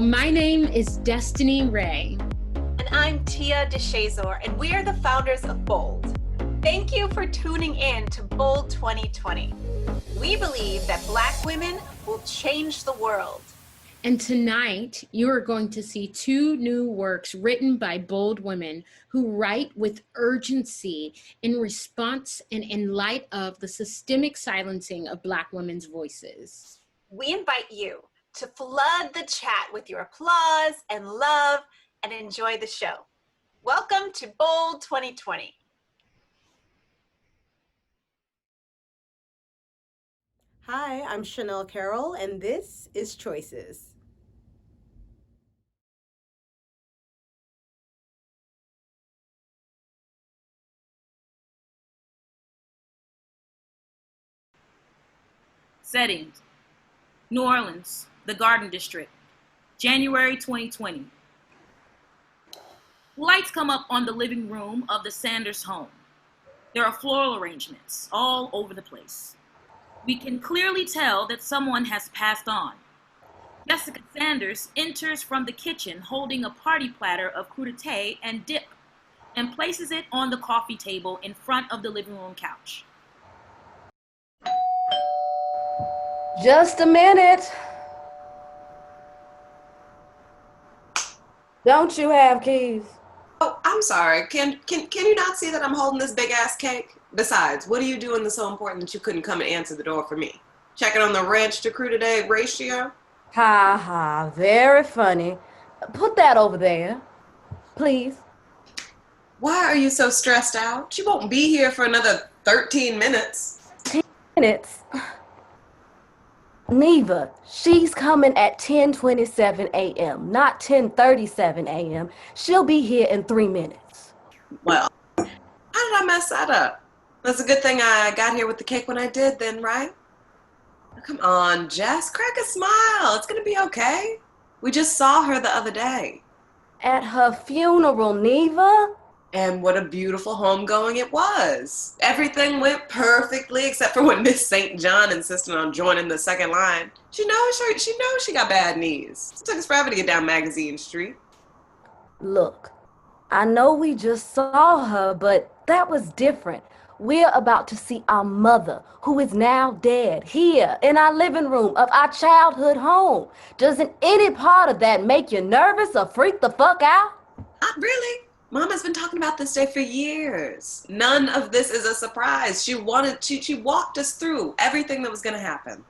my name is Destiny Ray. And I'm Tia DeShazor, and we are the founders of Bold. Thank you for tuning in to Bold 2020. We believe that Black women will change the world. And tonight, you are going to see two new works written by bold women who write with urgency in response and in light of the systemic silencing of Black women's voices. We invite you to flood the chat with your applause and love and enjoy the show. Welcome to Bold 2020. Hi, I'm Chanel Carroll, and this is Choices. Settings: New Orleans, the Garden District, January 2020. Lights come up on the living room of the Sanders home. There are floral arrangements all over the place. We can clearly tell that someone has passed on. Jessica Sanders enters from the kitchen holding a party platter of crudité and dip and places it on the coffee table in front of the living room couch. Just a minute. Don't you have keys? Oh, I'm sorry. Can you not see that I'm holding this big ass cake? Besides, what are you doing that's so important that you couldn't come and answer the door for me? Checking on the ranch to crudité ratio? Ha ha, very funny. Put that over there, please. Why are you so stressed out? She won't be here for another 13 minutes. 10 minutes? Neva, she's coming at 10:27 a.m., not 10:37 a.m. She'll be here in 3 minutes. Well, how did I mess that up? That's a good thing I got here with the cake when I did then, right? Oh, come on, Jess, crack a smile. It's gonna be okay. We just saw her the other day. At her funeral, Neva? And what a beautiful homegoing it was. Everything went perfectly except for when Miss St. John insisted on joining the second line. She knows she got bad knees. It took us forever to get down Magazine Street. Look, I know we just saw her, but that was different. We're about to see our mother, who is now dead, here in our living room of our childhood home. Doesn't any part of that make you nervous or freak the fuck out? Not really. Mama's been talking about this day for years. None of this is a surprise. She walked us through everything that was going to happen.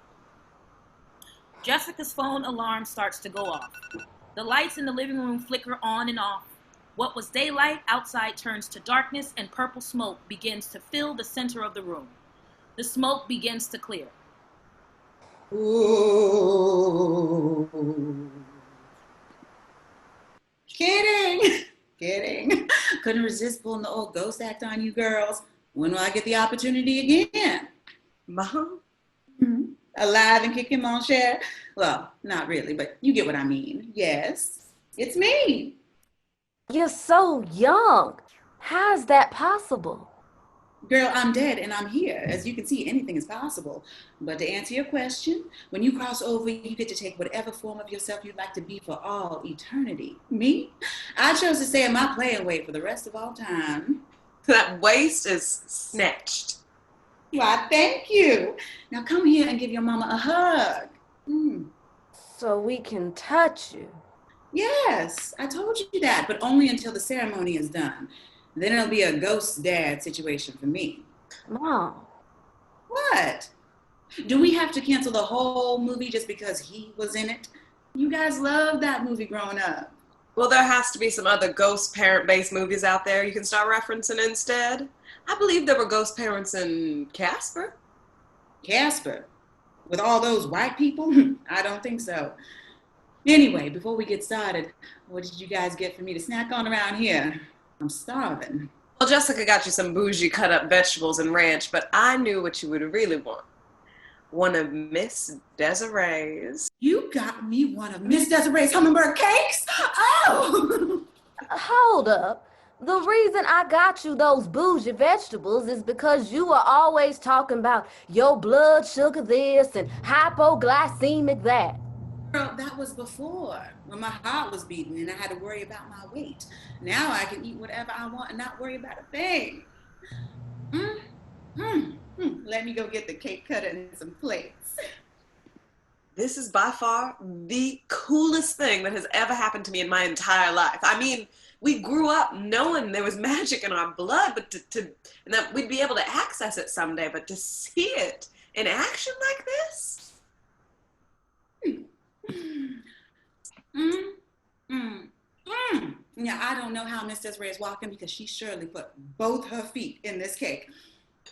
Jessica's phone alarm starts to go off. The lights in the living room flicker on and off. What was daylight outside turns to darkness, and purple smoke begins to fill the center of the room. The smoke begins to clear. Ooh. Kidding. Couldn't resist pulling the old ghost act on you girls. When will I get the opportunity again? Mom? Mm-hmm. Alive and kicking, mon cher? Well, not really, but you get what I mean. Yes, it's me. You're so young. How is that possible? Girl, I'm dead and I'm here. As you can see, anything is possible. But to answer your question, when you cross over, you get to take whatever form of yourself you'd like to be for all eternity. Me? I chose to stay in my playing weight for the rest of all time. That waist is snatched. Why, thank you. Now come here and give your mama a hug. So we can touch you. Yes, I told you that, but only until the ceremony is done. Then it'll be a ghost dad situation for me. Mom. What? Do we have to cancel the whole movie just because he was in it? You guys loved that movie growing up. Well, there has to be some other ghost parent-based movies out there you can start referencing instead. I believe there were ghost parents in Casper. Casper? With all those white people? I don't think so. Anyway, before we get started, what did you guys get for me to snack on around here? I'm starving. Well, Jessica got you some bougie cut-up vegetables and ranch, but I knew what you would really want. One of Miss Desiree's. You got me one of Miss Desiree's hummingbird cakes? Oh! Hold up. The reason I got you those bougie vegetables is because you are always talking about your blood sugar this and hypoglycemic that. Girl, that was before, when my heart was beating and I had to worry about my weight. Now I can eat whatever I want and not worry about a thing. Mm, Let me go get the cake cutter and some plates. This is by far the coolest thing that has ever happened to me in my entire life. I mean, we grew up knowing there was magic in our blood, but and that we'd be able to access it someday, but to see it in action like this? Yeah, I don't know how Miss Desiree is walking because she surely put both her feet in this cake.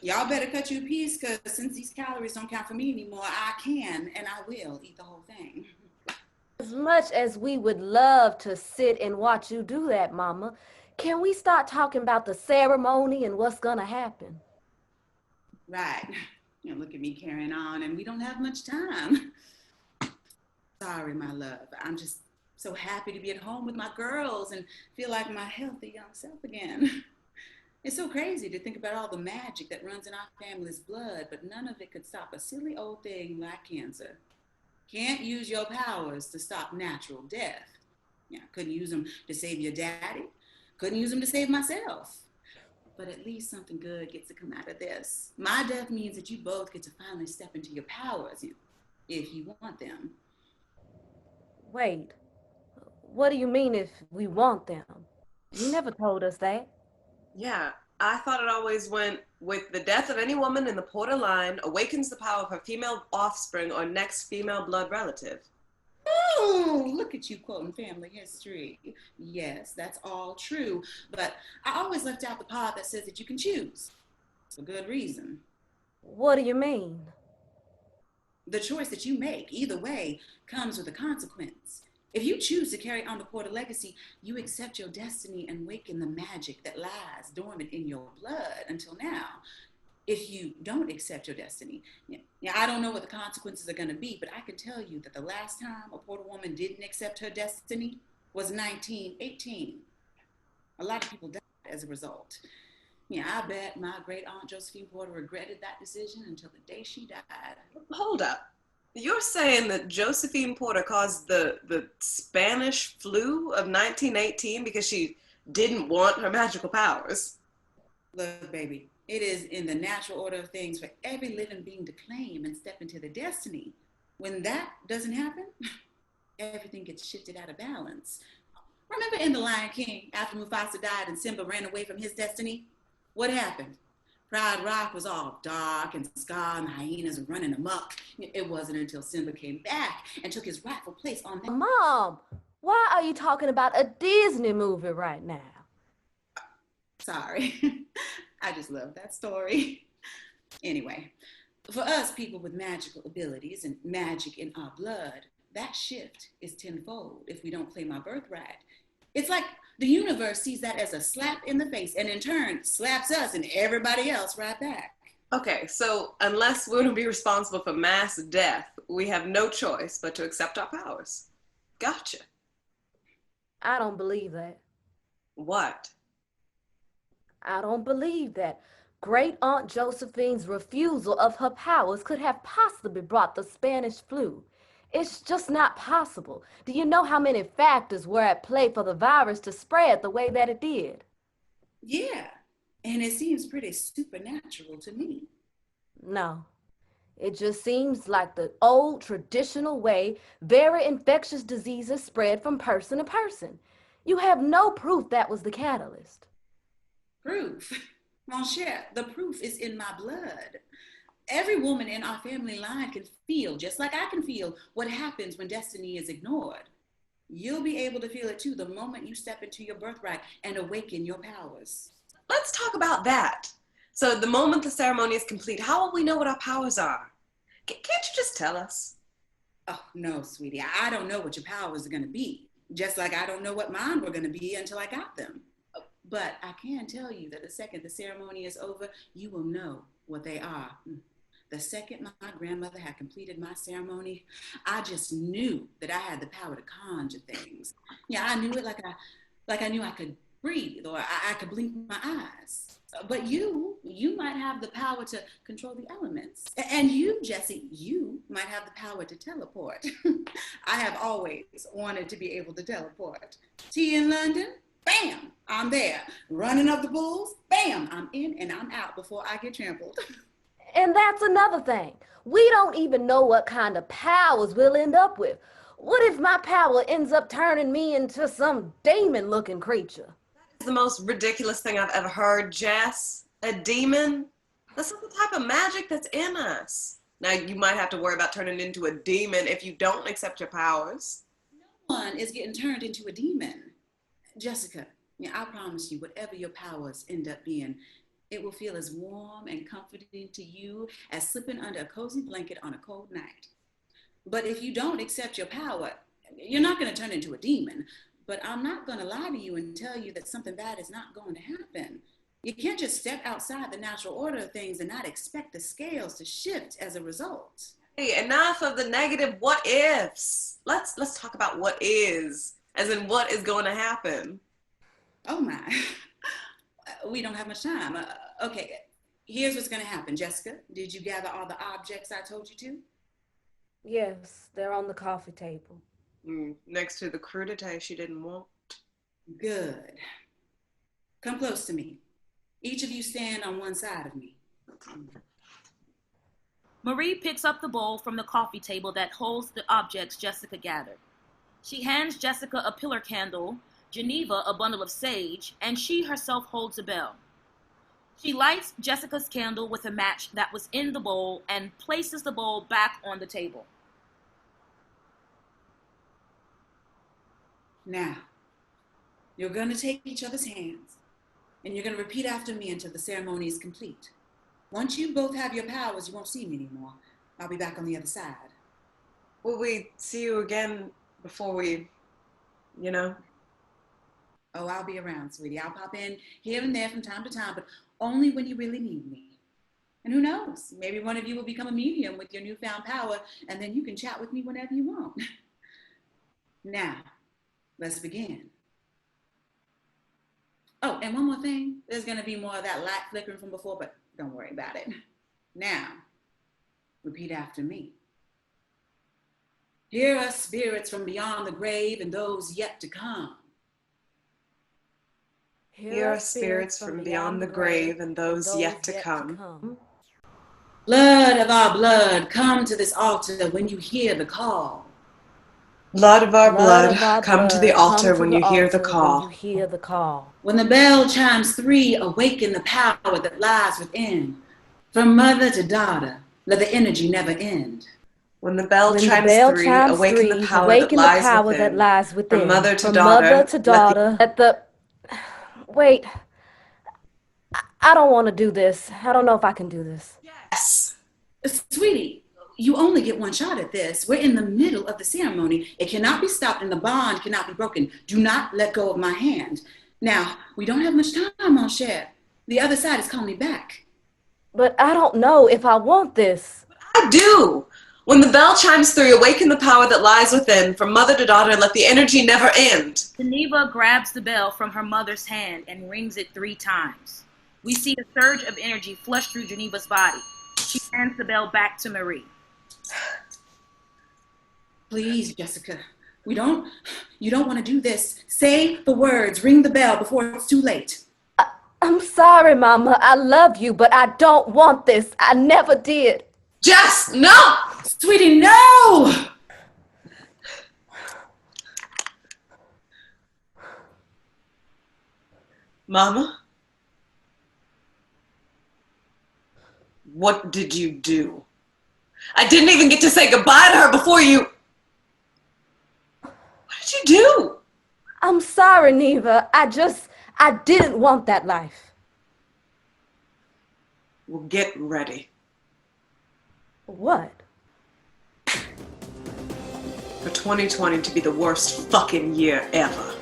Y'all better cut you a piece because since these calories don't count for me anymore, I can and I will eat the whole thing. As much as we would love to sit and watch you do that, Mama, can we start talking about the ceremony and what's gonna happen? Right. Look at me carrying on and we don't have much time. Sorry, my love. I'm just so happy to be at home with my girls and feel like my healthy young self again. It's so crazy to think about all the magic that runs in our family's blood, but none of it could stop a silly old thing like cancer. Can't use your powers to stop natural death. Yeah, couldn't use them to save your daddy. Couldn't use them to save myself. But at least something good gets to come out of this. My death means that you both get to finally step into your powers, if you want them. Wait, what do you mean if we want them? You never told us that. Yeah, I thought it always went with the death of any woman in the Porter line awakens the power of her female offspring or next female blood relative. Oh, look at you quoting family history. Yes, that's all true. But I always left out the part that says that you can choose. For good reason. What do you mean? The choice that you make, either way, comes with a consequence. If you choose to carry on the Porter legacy, you accept your destiny and waken the magic that lies dormant in your blood until now. If you don't accept your destiny, I don't know what the consequences are going to be, but I can tell you that the last time a Porter woman didn't accept her destiny was 1918. A lot of people died as a result. I bet my great aunt Josephine Porter regretted that decision until the day she died. Hold up. You're saying that Josephine Porter caused the Spanish flu of 1918 because she didn't want her magical powers? Look, baby, it is in the natural order of things for every living being to claim and step into their destiny. When that doesn't happen, everything gets shifted out of balance. Remember in The Lion King, after Mufasa died and Simba ran away from his destiny? What happened? Pride Rock was all dark and Scar and the hyenas were running amok. It wasn't until Simba came back and took his rightful place on that. Mom, why are you talking about a Disney movie right now? Sorry. I just love that story. Anyway, for us people with magical abilities and magic in our blood, that shift is tenfold if we don't claim our birthright. It's like the universe sees that as a slap in the face and in turn slaps us and everybody else right back. Okay, so unless we're going to be responsible for mass death, we have no choice but to accept our powers. Gotcha. I don't believe that. What? I don't believe that Great Aunt Josephine's refusal of her powers could have possibly brought the Spanish flu. It's just not possible. Do you know how many factors were at play for the virus to spread the way that it did? Yeah, and it seems pretty supernatural to me. No, it just seems like the old traditional way very infectious diseases spread from person to person. You have no proof that was the catalyst. Proof? Mon cher, the proof is in my blood. Every woman in our family line can feel, just like I can feel, what happens when destiny is ignored. You'll be able to feel it too the moment you step into your birthright and awaken your powers. Let's talk about that. So the moment the ceremony is complete, how will we know what our powers are? Can't you just tell us? Oh, no, sweetie. I don't know what your powers are going to be. Just like I don't know what mine were going to be until I got them. But I can tell you that the second the ceremony is over, you will know what they are. The second my grandmother had completed my ceremony, I just knew that I had the power to conjure things. I knew it like I knew I could breathe or I could blink my eyes. But you you might have the power to control the elements. And you, Jesse, you might have the power to teleport. I have always wanted to be able to teleport. Tea in London, bam, I'm there. Running up the bulls, bam, I'm in and I'm out before I get trampled. And that's another thing. We don't even know what kind of powers we'll end up with. What if my power ends up turning me into some demon-looking creature? That's the most ridiculous thing I've ever heard, Jess. A demon? That's not the type of magic that's in us. Now, you might have to worry about turning into a demon if you don't accept your powers. No one is getting turned into a demon. Jessica, I promise you, whatever your powers end up being, it will feel as warm and comforting to you as slipping under a cozy blanket on a cold night. But if you don't accept your power, you're not going to turn into a demon. But I'm not going to lie to you and tell you that something bad is not going to happen. You can't just step outside the natural order of things and not expect the scales to shift as a result. Hey, enough of the negative what ifs. Let's talk about what is, as in what is going to happen. Oh my, we don't have much time. Okay, here's what's going to happen. Jessica, did you gather all the objects I told you to? Yes, they're on the coffee table. Next to the crudité she didn't want. Good. Come close to me. Each of you stand on one side of me. Marie picks up the bowl from the coffee table that holds the objects Jessica gathered. She hands Jessica a pillar candle, Geneva a bundle of sage, and she herself holds a bell. She lights Jessica's candle with a match that was in the bowl and places the bowl back on the table. Now, you're going to take each other's hands, and you're going to repeat after me until the ceremony is complete. Once you both have your powers, you won't see me anymore. I'll be back on the other side. Will we see you again before we, Oh, I'll be around, sweetie. I'll pop in here and there from time to time, but only when you really need me. And who knows, maybe one of you will become a medium with your newfound power, and then you can chat with me whenever you want. Now, let's begin. Oh, and one more thing. There's going to be more of that light flickering from before, but don't worry about it. Now, repeat after me. Hear us, spirits from beyond the grave and those yet to come. hear us, spirits from beyond the grave and those yet to come. Blood of our blood, come to this altar when you hear the call. Blood of our blood, come to the altar when you hear the call. When the bell chimes 3, awaken the power that lies within. From mother to daughter, let the energy never end. When the bell chimes 3, awaken the power that lies within. From mother to daughter, let the... Wait. I don't want to do this. I don't know if I can do this. Yes. Sweetie, you only get one shot at this. We're in the middle of the ceremony. It cannot be stopped and the bond cannot be broken. Do not let go of my hand. Now, we don't have much time, mon cher. The other side is calling me back. But I don't know if I want this. I do. When the bell chimes 3, awaken the power that lies within. From mother to daughter, let the energy never end. Geneva grabs the bell from her mother's hand and rings it 3 times. We see a surge of energy flush through Geneva's body. She hands the bell back to Marie. Please, Jessica, you don't want to do this. Say the words, ring the bell before it's too late. I'm sorry, Mama. I love you, but I don't want this. I never did. Jess, no! Sweetie, no! Mama? What did you do? I didn't even get to say goodbye to her before you... What did you do? I'm sorry, Neva. I didn't want that life. Well, get ready. What? For 2020 to be the worst fucking year ever.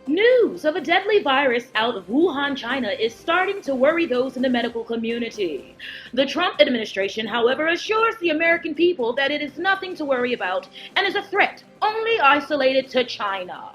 News of a deadly virus out of Wuhan, China is starting to worry those in the medical community. The Trump administration, however, assures the American people that it is nothing to worry about and is a threat only isolated to China.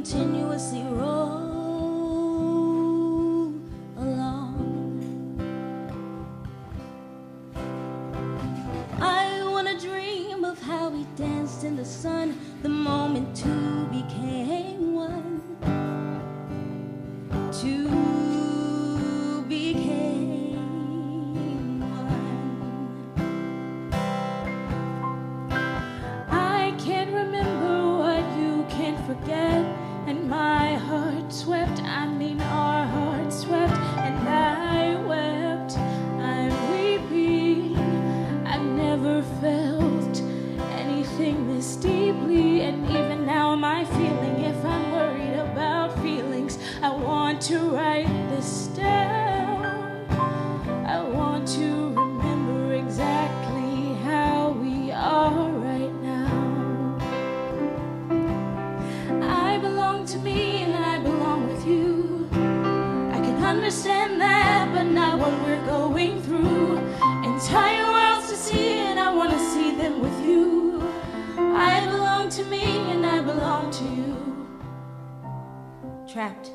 continuously roll along. I wanna dream of how we danced in the sun the moment two became one. Two became one. I can't remember what you can't forget, and my heart swept, our heart swept, and I wept. I'm weeping. I've never felt anything this deeply, and even now my feeling, if I'm worried about feelings, I want to write this down. I want to remember exactly how we are right now. I belong to me and I belong with you. I can understand that, but not what we're going through. Entire worlds to see and I want to see them with you. I belong to me and I belong to you. Trapped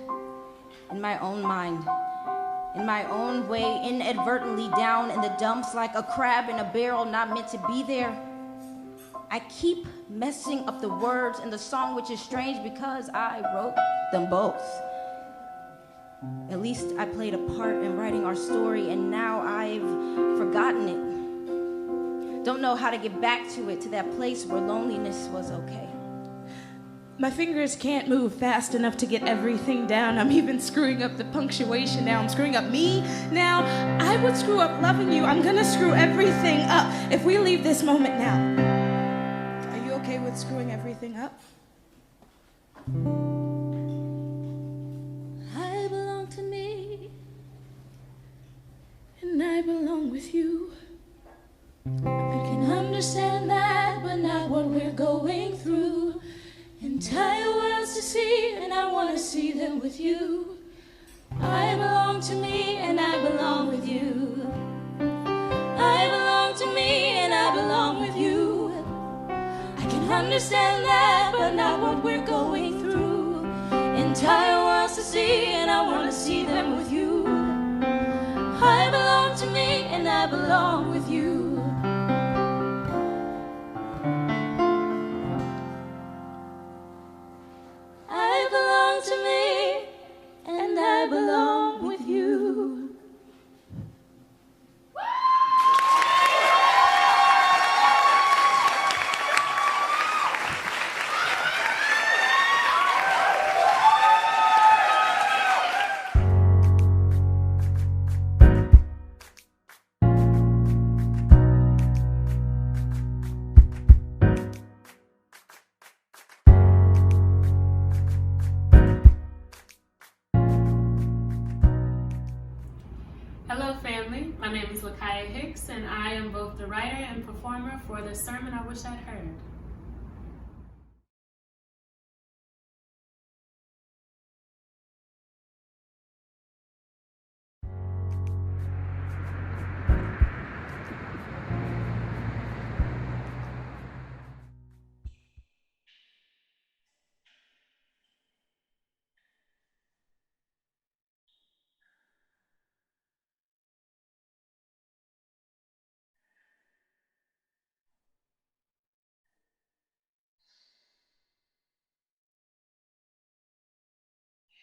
in my own mind, in my own way, inadvertently down in the dumps like a crab in a barrel not meant to be there. I keep messing up the words in the song, which is strange because I wrote them both. At least I played a part in writing our story, and now I've forgotten it. Don't know how to get back to it, to that place where loneliness was okay. My fingers can't move fast enough to get everything down. I'm even screwing up the punctuation now. I'm screwing up me now. I would screw up loving you. I'm gonna screw everything up if we leave this moment now. Are you okay with screwing everything up? I belong to me, and I belong with you. I can understand that, but not what we're going through. Entire worlds to see, and I want to see them with you. I belong to me, and I belong with you. I belong to me, and I belong with you. I can understand that, but not what we're going through. Entire worlds to see, and I want to see them with you. I belong to me, and I belong with you. I belong to me, and I belong with you. Hello family, my name is Lakhiyia Hicks and I am both the writer and performer for the Sermon I Wish I'd Heard.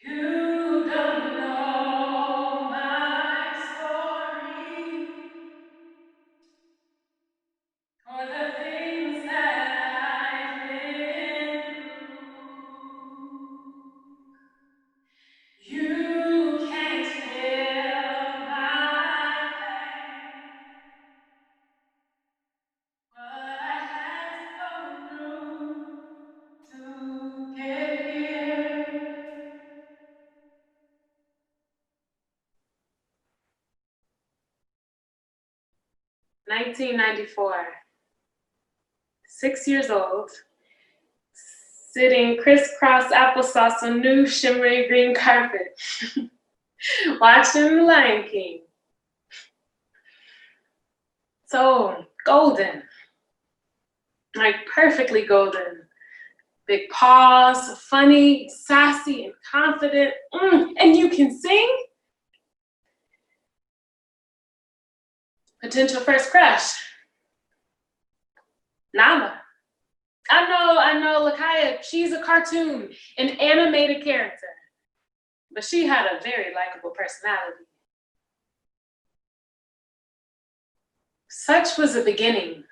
You don't know my story or the things that I've been through. You can't feel my pain, what I had to go through to get here. 1994, 6 years old, sitting crisscross applesauce on new shimmery green carpet, watching The Lion King. So golden, like perfectly golden. Big paws, funny, sassy, and confident. And you can sing? Potential first crush. Nala. I know, Lakhiyia, she's a cartoon, an animated character. But she had a very likable personality. Such was the beginning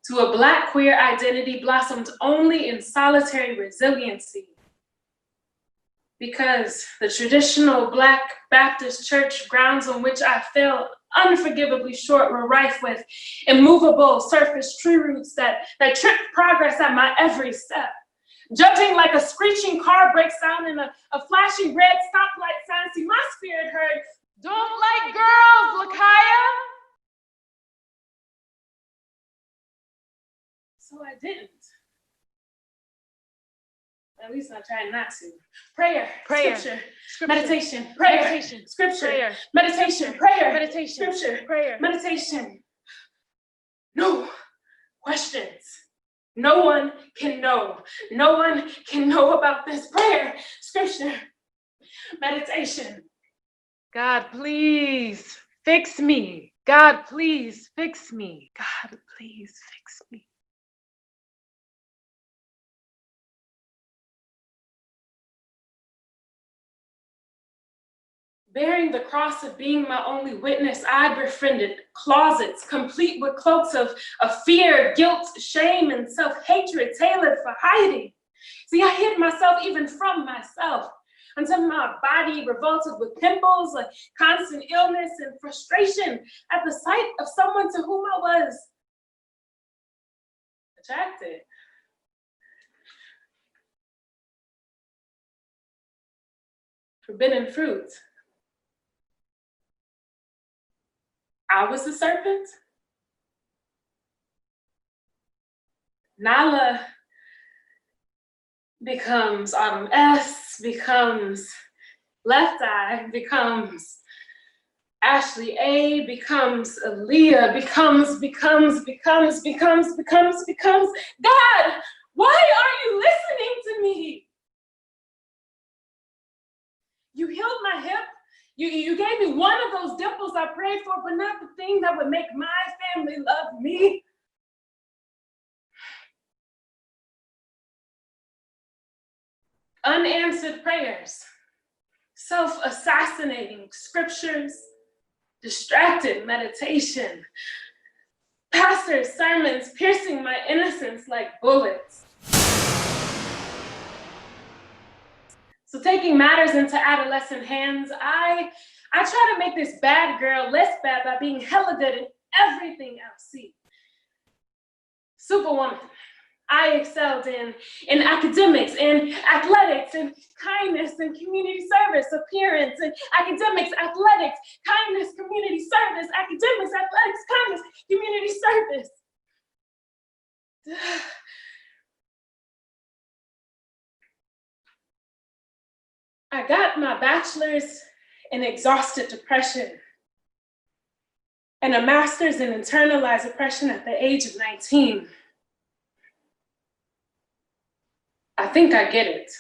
to a Black queer identity blossomed only in solitary resiliency. Because the traditional Black Baptist church grounds on which I fell unforgivably short were rife with immovable surface tree roots that tripped progress at my every step. Judging like a screeching car brake sound and a flashing red stoplight sign, see my spirit heard, "Don't like girls, Lakhiyia." So I didn't. At least I tried not to. Prayer, scripture, meditation, prayer, scripture, meditation, prayer, meditation, scripture, prayer, meditation. No questions. No one can know. No one can know about this. Prayer, scripture, meditation. God, please fix me. God, please fix me. God, please fix me. Bearing the cross of being my only witness, I befriended closets complete with cloaks of fear, guilt, shame, and self-hatred tailored for hiding. See, I hid myself even from myself until my body revolted with pimples, like constant illness and frustration at the sight of someone to whom I was attracted. Forbidden fruit. I was the serpent. Nala becomes Autumn S, becomes Left Eye, becomes Ashley A, becomes Aaliyah, becomes. God, why aren't you listening to me? You healed my hip. You gave me one of those dimples I prayed for, but not the thing that would make my family love me. Unanswered prayers, self-assassinating scriptures, distracted meditation, pastors' sermons piercing my innocence like bullets. So taking matters into adolescent hands, I try to make this bad girl less bad by being hella good at everything else. See, Superwoman. I excelled in academics, in athletics, and kindness, and community service, appearance, and academics, athletics, kindness, community service, academics, athletics, kindness, community service. I got my bachelor's in exhausted depression and a master's in internalized depression at the age of 19. I think I get it.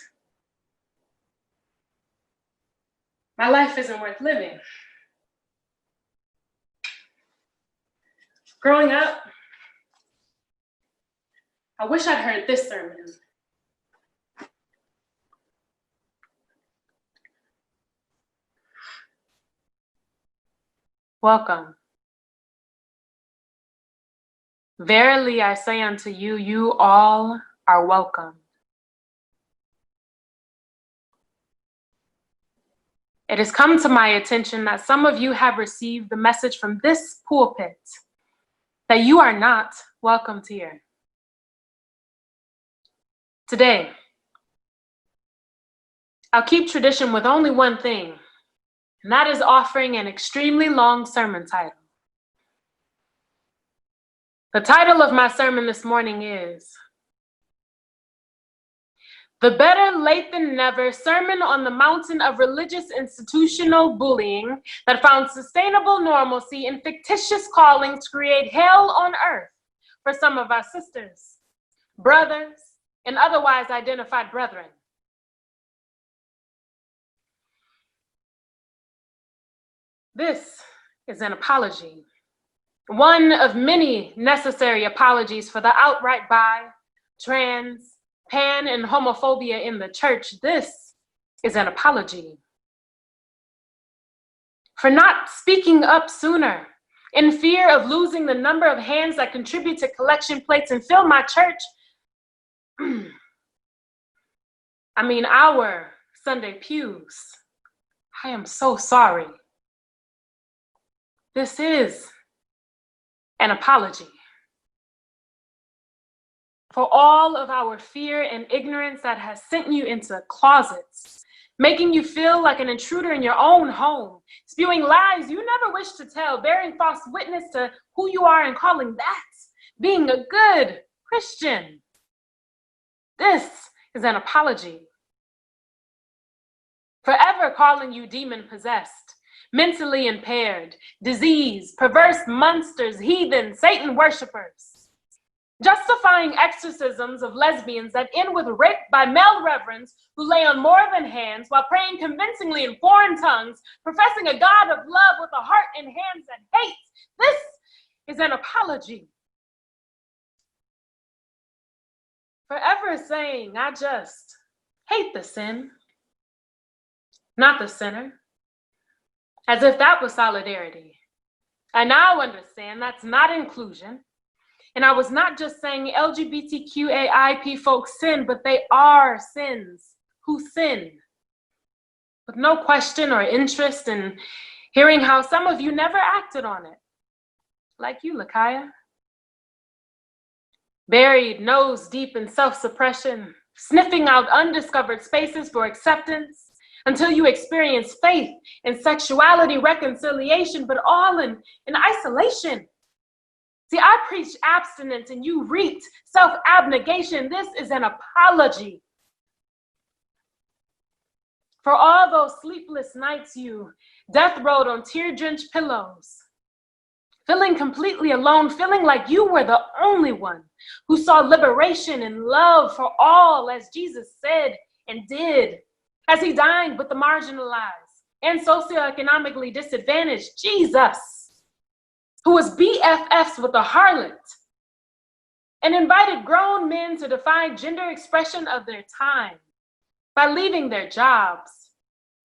My life isn't worth living. Growing up, I wish I'd heard this sermon. Welcome. Verily I say unto you, you all are welcome. It has come to my attention that some of you have received the message from this pulpit that you are not welcomed here. Today, I'll keep tradition with only one thing, and that is offering an extremely long sermon title. The title of my sermon this morning is The Better Late Than Never Sermon on the Mountain of Religious Institutional Bullying that found sustainable normalcy in fictitious calling to create hell on earth for some of our sisters, brothers, and otherwise identified brethren. This is an apology. One of many necessary apologies for the outright bi, trans, pan, and homophobia in the church. This is an apology. For not speaking up sooner, in fear of losing the number of hands that contribute to collection plates and fill my church, our Sunday pews. I am so sorry. This is an apology for all of our fear and ignorance that has sent you into closets, making you feel like an intruder in your own home, spewing lies you never wish to tell, bearing false witness to who you are and calling that being a good Christian. This is an apology. Forever calling you demon-possessed, mentally impaired, diseased, perverse monsters, heathen, Satan worshipers. Justifying exorcisms of lesbians that end with rape by male reverends who lay on more than hands while praying convincingly in foreign tongues, professing a God of love with a heart and hands that hate. This is an apology. Forever saying, I just hate the sin, not the sinner, as if that was solidarity. I now understand that's not inclusion. And I was not just saying LGBTQAIP folks sin, but they are sins who sin. With no question or interest in hearing how some of you never acted on it. Like you, Lakhiyia. Buried nose deep in self-suppression, sniffing out undiscovered spaces for acceptance until you experience faith and sexuality reconciliation, but all in isolation. See, I preached abstinence and you reaped self-abnegation. This is an apology for all those sleepless nights you death rode on tear-drenched pillows, feeling completely alone, feeling like you were the only one who saw liberation and love for all, as Jesus said and did, as he dined with the marginalized and socioeconomically disadvantaged. Jesus, who was BFFs with a harlot and invited grown men to defy gender expression of their time by leaving their jobs,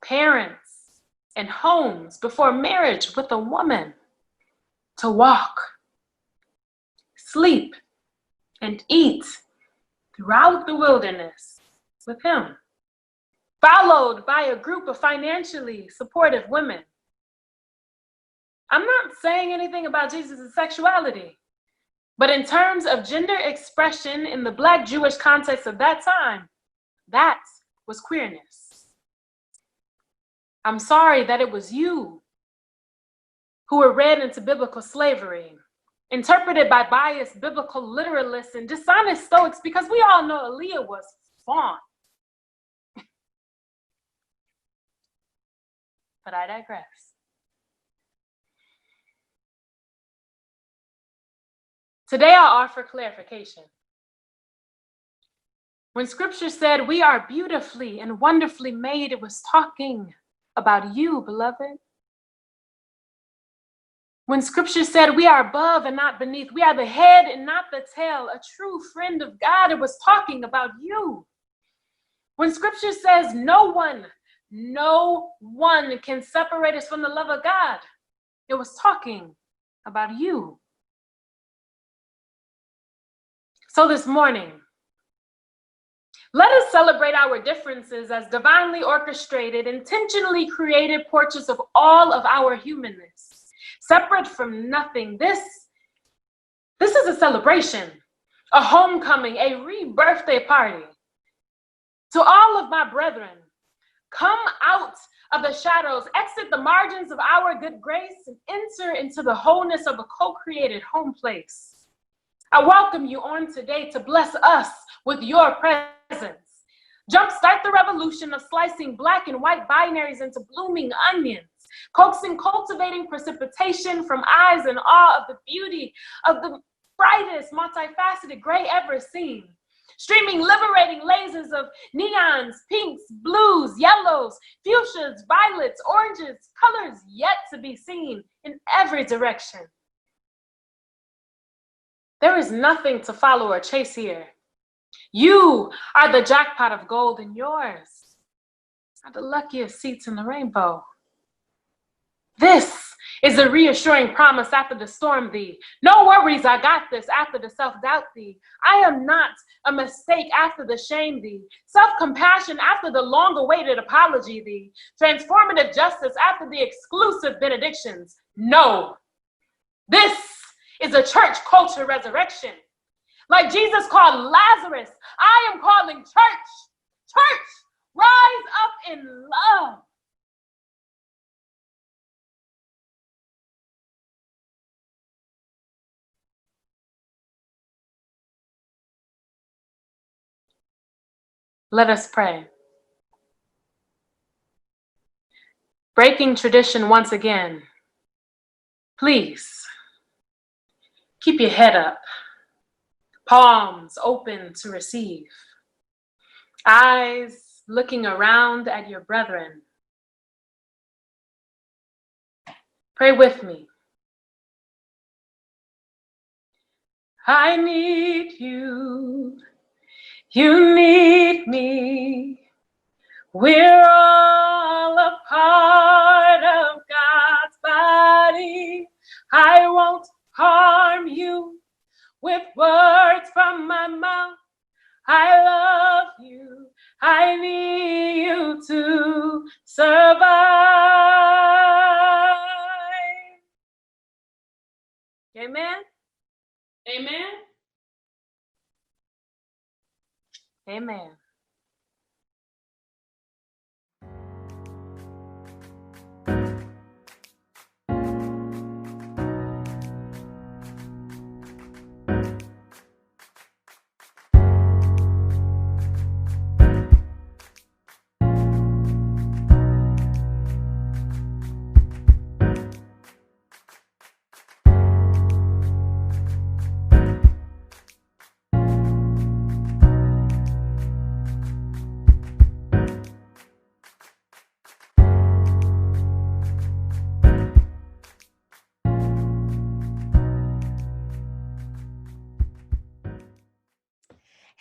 parents, and homes before marriage with a woman to walk, sleep, and eat throughout the wilderness with him, followed by a group of financially supportive women. I'm not saying anything about Jesus' sexuality, but in terms of gender expression in the Black Jewish context of that time, that was queerness. I'm sorry that it was you who were read into biblical slavery, interpreted by biased biblical literalists and dishonest Stoics, because we all know Aaliyah was fawn. But I digress. Today I'll offer clarification. When scripture said we are beautifully and wonderfully made, it was talking about you, beloved. When scripture said we are above and not beneath, we are the head and not the tail, a true friend of God, it was talking about you. When scripture says no one can separate us from the love of God, it was talking about you. So this morning, let us celebrate our differences as divinely orchestrated, intentionally created portraits of all of our humanness, separate from nothing. This is a celebration, a homecoming, a re-birthday party. To all of my brethren, come out of the shadows, exit the margins of our good grace, and enter into the wholeness of a co-created home place. I welcome you on today to bless us with your presence. Jumpstart the revolution of slicing Black and white binaries into blooming onions, coaxing, cultivating precipitation from eyes in awe of the beauty of the brightest, multifaceted gray ever seen. streaming liberating lasers of neons, pinks, blues, yellows, fuchsias, violets, oranges, colors yet to be seen in every direction. There is nothing to follow or chase here. You are the jackpot of gold, and yours are the luckiest seats in the rainbow. This is a reassuring promise after the storm thee. No worries, I got this after the self-doubt thee. I am not a mistake after the shame thee. Self-compassion after the long-awaited apology thee. Transformative justice after the exclusive benedictions. No, this is a church culture resurrection. Like Jesus called Lazarus, I am calling church. Church, rise up in love. Let us pray. Breaking tradition once again. Please, keep your head up. Palms open to receive. Eyes looking around at your brethren. Pray with me. I need you. You need me. We're all a part of God's body. I won't harm you with words from my mouth. I love you. I need you to survive. Amen. Amen. Amen.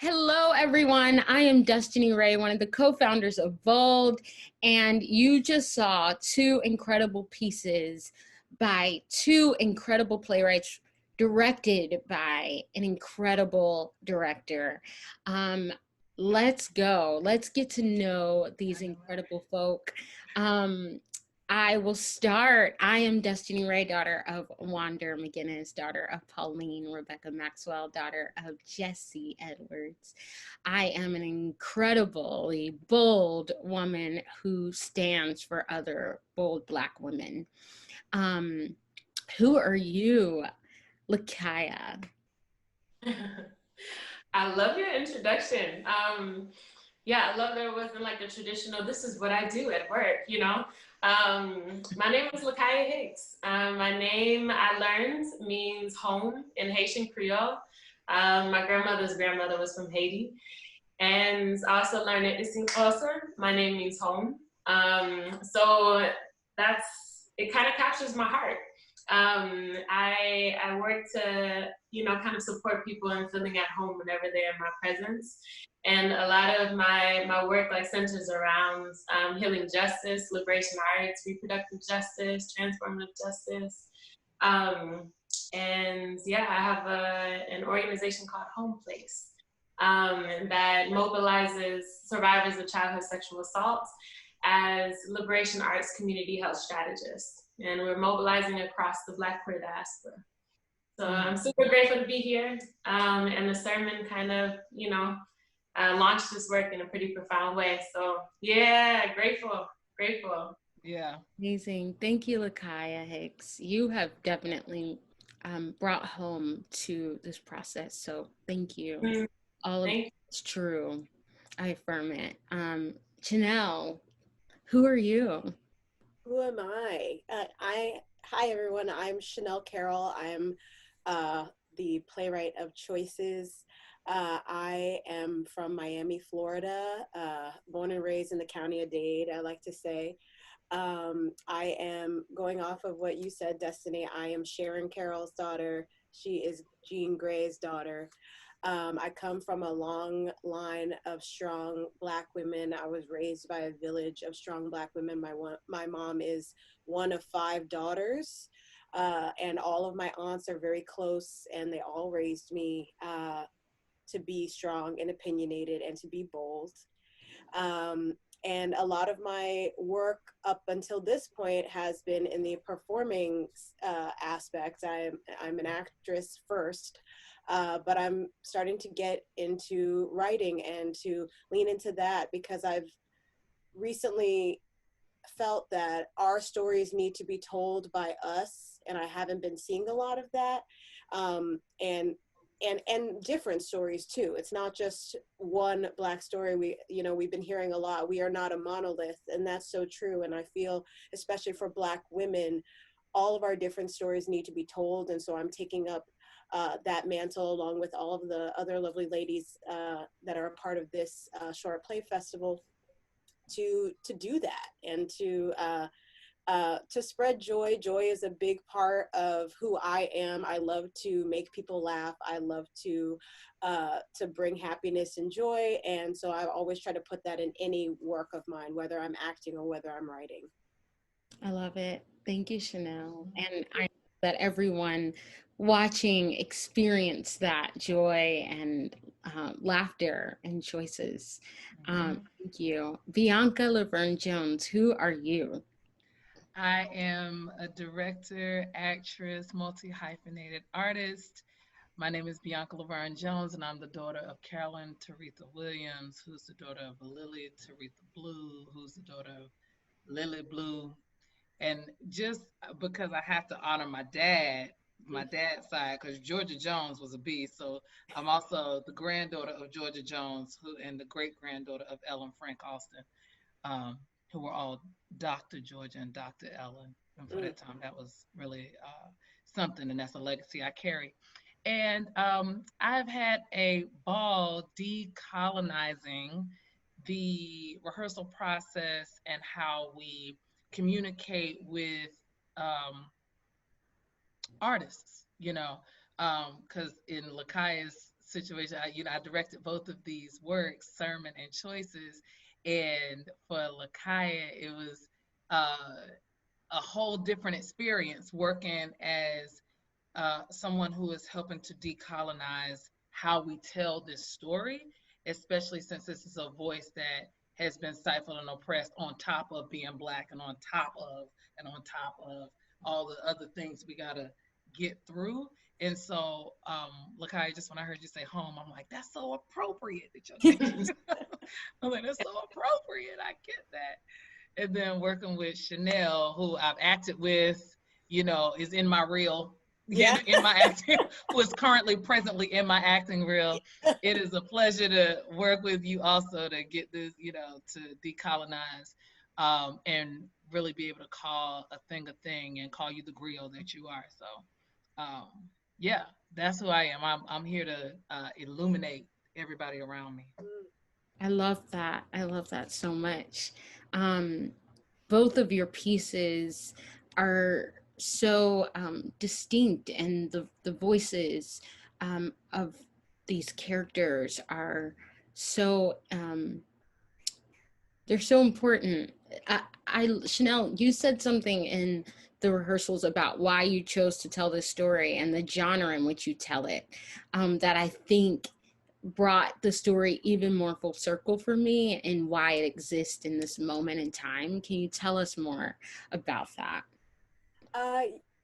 Hello, everyone. I am Destiny Ray, one of the co-founders of Bold, and you just saw two incredible pieces by two incredible playwrights, directed by an incredible director. Let's go. Let's get to know these incredible folk. I will start. I am Destiny Ray, daughter of Wander McGinnis, daughter of Pauline Rebecca Maxwell, daughter of Jesse Edwards. I am an incredibly bold woman who stands for other bold Black women. Who are you, Lakhiyia? I love your introduction. Yeah, I love that it wasn't like the traditional, this is what I do at work, you know? My name is Lakhiyia Hicks. My name, I learned, means home in Haitian Creole. My grandmother's grandmother was from Haiti. And I also learned it is my name means home. So it kind of captures my heart. I work to, kind of support people in feeling at home whenever they're in my presence. And a lot of my work centers around healing justice, liberation arts, reproductive justice, transformative justice. And yeah, I have an organization called Home Place that mobilizes survivors of childhood sexual assault as liberation arts community health strategists. And we're mobilizing across the Black queer diaspora. So I'm super grateful to be here. And the sermon kind of, launched this work in a pretty profound way. So yeah, grateful. Yeah. Amazing. Thank you, Lakhiyia Hicks. You have definitely brought home to this process. So thank you. All of it's true. I affirm it. Janelle, who are you? Who am I? Hi everyone. I'm Chanel Carroll. I'm the playwright of Choices. I am from Miami, Florida, born and raised in the county of Dade, I like to say. I am going off of what you said, Destiny. I am Sharon Carroll's daughter. She is Jean Grey's daughter. I come from a long line of strong Black women. I was raised by a village of strong Black women. My mom is one of 5 daughters, and all of my aunts are very close, and they all raised me to be strong and opinionated and to be bold. And a lot of my work up until this point has been in the performing aspect. I'm an actress first, but I'm starting to get into writing and to lean into that because I've recently felt that our stories need to be told by us, and I haven't been seeing a lot of that. And different stories too. It's not just one Black story. We've been hearing a lot, we are not a monolith, and that's so true. And I feel, especially for Black women, all of our different stories need to be told. And so I'm taking up that mantle along with all of the other lovely ladies that are a part of this short play festival to do that and to spread joy. Joy is a big part of who I am. I love to make people laugh. I love to bring happiness and joy. And so I always try to put that in any work of mine, whether I'm acting or whether I'm writing. I love it. Thank you, Chanel. And I know that everyone watching experience that joy and laughter and choices. Thank you. Bianca LaVerne Jones, who are you? I am a director, actress, multi-hyphenated artist. My name is Bianca LaVerne Jones, and I'm the daughter of Carolyn Taretha Williams, who's the daughter of Lily Taretha Blue, who's the daughter of Lily Blue. And just because I have to honor my dad's side, because Georgia Jones was a beast. So I'm also the granddaughter of Georgia Jones, and the great-granddaughter of Ellen Frank Austin, who were all Dr. Georgia and Dr. Ellen. And for that time, that was really something, and that's a legacy I carry. And I've had a ball decolonizing the rehearsal process and how we communicate with artists, because in Lakhiyya's situation, I directed both of these works, Sermon and Choices, and for Lakhiyia, it was a whole different experience working as someone who is helping to decolonize how we tell this story, especially since this is a voice that has been stifled and oppressed on top of being Black and on top of all the other things we gotta get through. And so, Lakhiyia, just when I heard you say home, I'm like, that's so appropriate that you're saying. I'm like, that's so appropriate. I get that. And then working with Chanel, who I've acted with, is in my reel. Yeah. In my acting, who is currently presently in my acting reel. It is a pleasure to work with you also to get this, to decolonize and really be able to call a thing and call you the griot that you are. So, yeah, that's who I am. I'm here to illuminate everybody around me. I love that. I love that so much. Both of your pieces are so distinct, and the voices of these characters are so they're so important. Chanel, you said something in the rehearsals about why you chose to tell this story and the genre in which you tell it, that I think brought the story even more full circle for me and why it exists in this moment in time. Can you tell us more about that?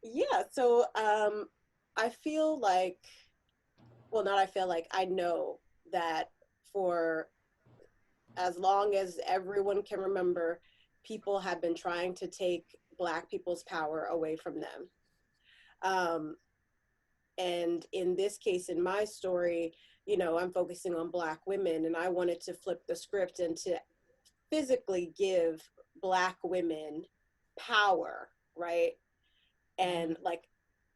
Yeah, so I feel like, I know that for as long as everyone can remember, people have been trying to take Black people's power away from them. And in this case, in my story, I'm focusing on Black women, and I wanted to flip the script and to physically give Black women power, right? And like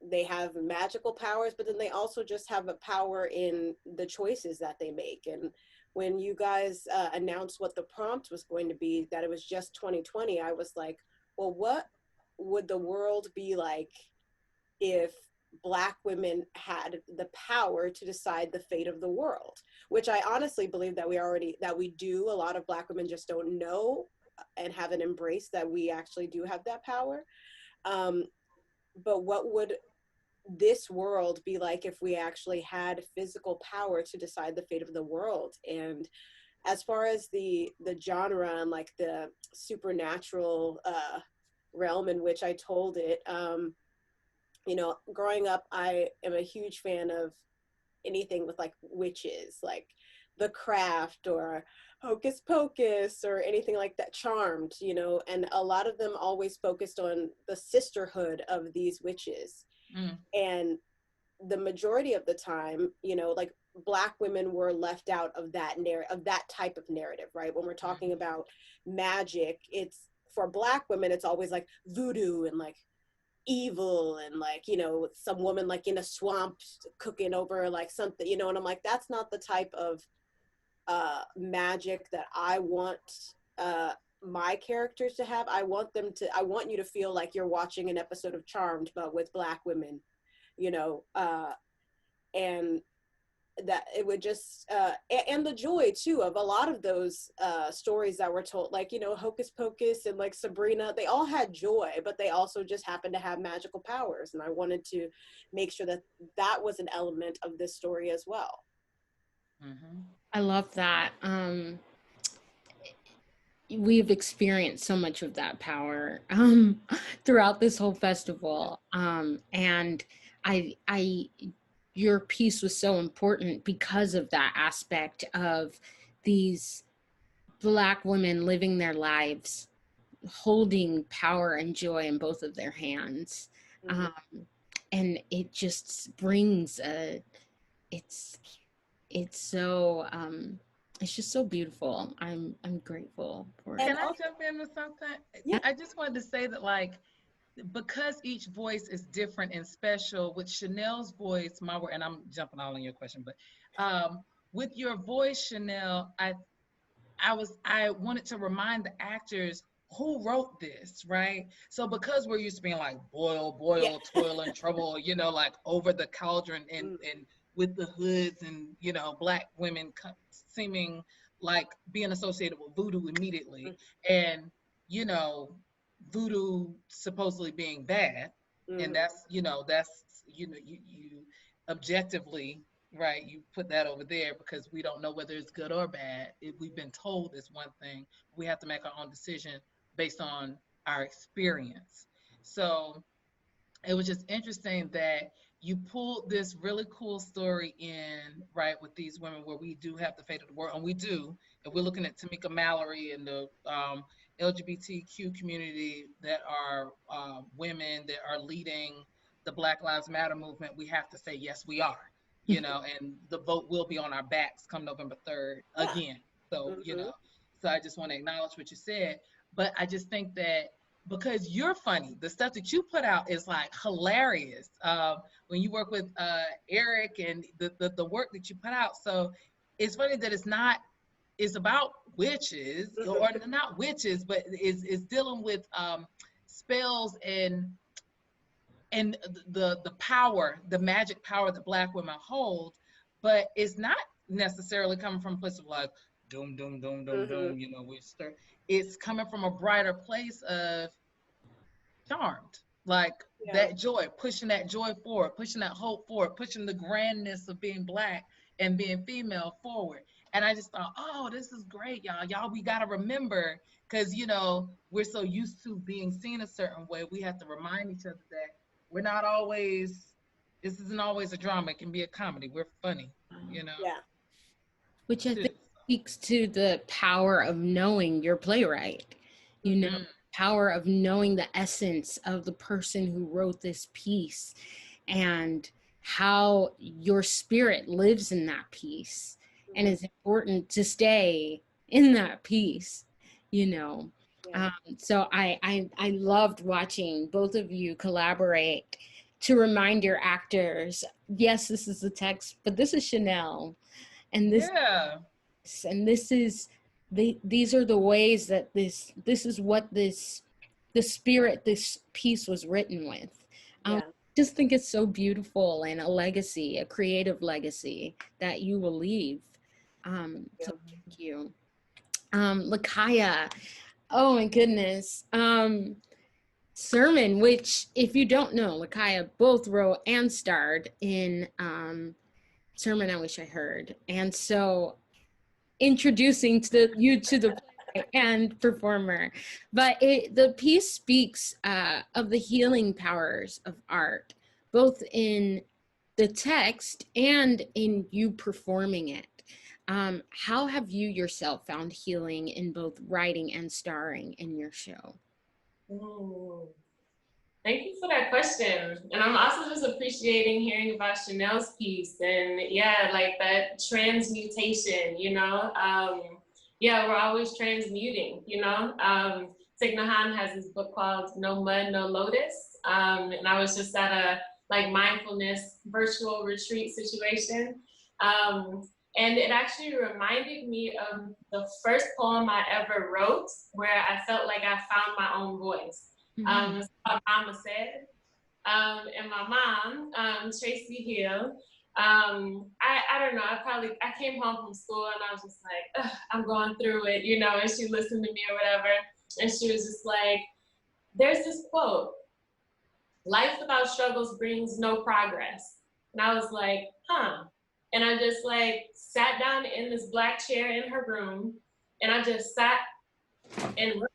they have magical powers, but then they also just have a power in the choices that they make. And when you guys announced what the prompt was going to be, that it was just 2020, I was like, well, what would the world be like if Black women had the power to decide the fate of the world? Which I honestly believe that we do. A lot of Black women just don't know and haven't embraced that we actually do have that power. But what would this world be like if we actually had physical power to decide the fate of the world? And as far as the genre and like the supernatural realm in which I told it, you know, growing up, I am a huge fan of anything with like witches, like The Craft or Hocus Pocus or anything like that, Charmed, you know, and a lot of them always focused on the sisterhood of these witches. And the majority of the time, you know, like Black women were left out of that of that type of narrative, right? When we're talking about magic, it's for Black women, it's always like voodoo and like evil and like, you know, some woman like in a swamp cooking over like something, you know, and I'm like, that's not the type of magic that I want my characters to have. I want you to feel like you're watching an episode of Charmed, but with Black women, you know, and that it would just and the joy too of a lot of those stories that were told, like, you know, Hocus Pocus and like Sabrina, they all had joy, but they also just happened to have magical powers, and I wanted to make sure that that was an element of this story as well. I love that. We've experienced so much of that power throughout this whole festival, and your piece was so important because of that aspect of these Black women living their lives holding power and joy in both of their hands. And it just brings it's so it's just so beautiful. I'm grateful for it. Can I jump in with something? Yeah. I just wanted to say that, like, because each voice is different and special, with Chanel's voice, and I'm jumping all on your question, but with your voice, Chanel, I wanted to remind the actors who wrote this, right? So because we're used to being like boil, toil and trouble, you know, like over the cauldron and with the hoods and, you know, Black women seeming like being associated with voodoo immediately. And, you know, voodoo supposedly being bad. And that's, you objectively, right, you put that over there because we don't know whether it's good or bad. We've been told it's one thing. We have to make our own decision based on our experience. So it was just interesting that you pulled this really cool story in, right, with these women where we do have the fate of the world, and we do. If we're looking at Tamika Mallory and the LGBTQ community that are women that are leading the Black Lives Matter movement, we have to say, yes, we are, you know, and the vote will be on our backs come November 3rd again. So, you know, so I just want to acknowledge what you said, but I just think that because you're funny, the stuff that you put out is like hilarious. When you work with Eric and the work that you put out. So it's funny that it's about witches, or not witches, but is dealing with spells and the power, the magic power that Black women hold, but it's not necessarily coming from a place of like doom, doom, doom, doom, doom, you know, it's coming from a brighter place of Charmed, like that joy, pushing that joy forward, pushing that hope forward, pushing the grandness of being Black and being female forward. And I just thought, oh, this is great, y'all. We got to remember, because, you know, we're so used to being seen a certain way. We have to remind each other that we're not always, this isn't always a drama. It can be a comedy. We're funny, you know? Yeah. Which I think speaks to the power of knowing your playwright, you know, power of knowing the essence of the person who wrote this piece and how your spirit lives in that piece and it's important to stay in that piece, you know. So I loved watching both of you collaborate to remind your actors, yes, this is the text, but this is Chanel, and this is these are the ways that this is what the spirit this piece was written with. Yeah. Just think it's so beautiful, and a legacy, a creative legacy that you will leave. So thank you. Lakhiyia, oh my goodness. Sermon, which, if you don't know, Lakhiyia both wrote and starred in Sermon I Wish I Heard. And so introducing you to the playwright and performer. But the piece speaks of the healing powers of art, both in the text and in you performing it. How have you yourself found healing in both writing and starring in your show? Thank you for that question. And I'm also just appreciating hearing about Chanel's piece, and yeah, like that transmutation, you know? Yeah, we're always transmuting, you know? Thich Nhat Hanh has this book called No Mud, No Lotus. And I was just at a like mindfulness virtual retreat situation. And it actually reminded me of the first poem I ever wrote, where I felt like I found my own voice. It's called Mama Said. And my mom, Tracy Hill, I don't know, I came home from school and I was just like, I'm going through it, you know, and she listened to me or whatever. And she was just like, there's this quote, life without struggles brings no progress. And I was like, huh. And I just like sat down in this black chair in her room, and I just sat and wrote.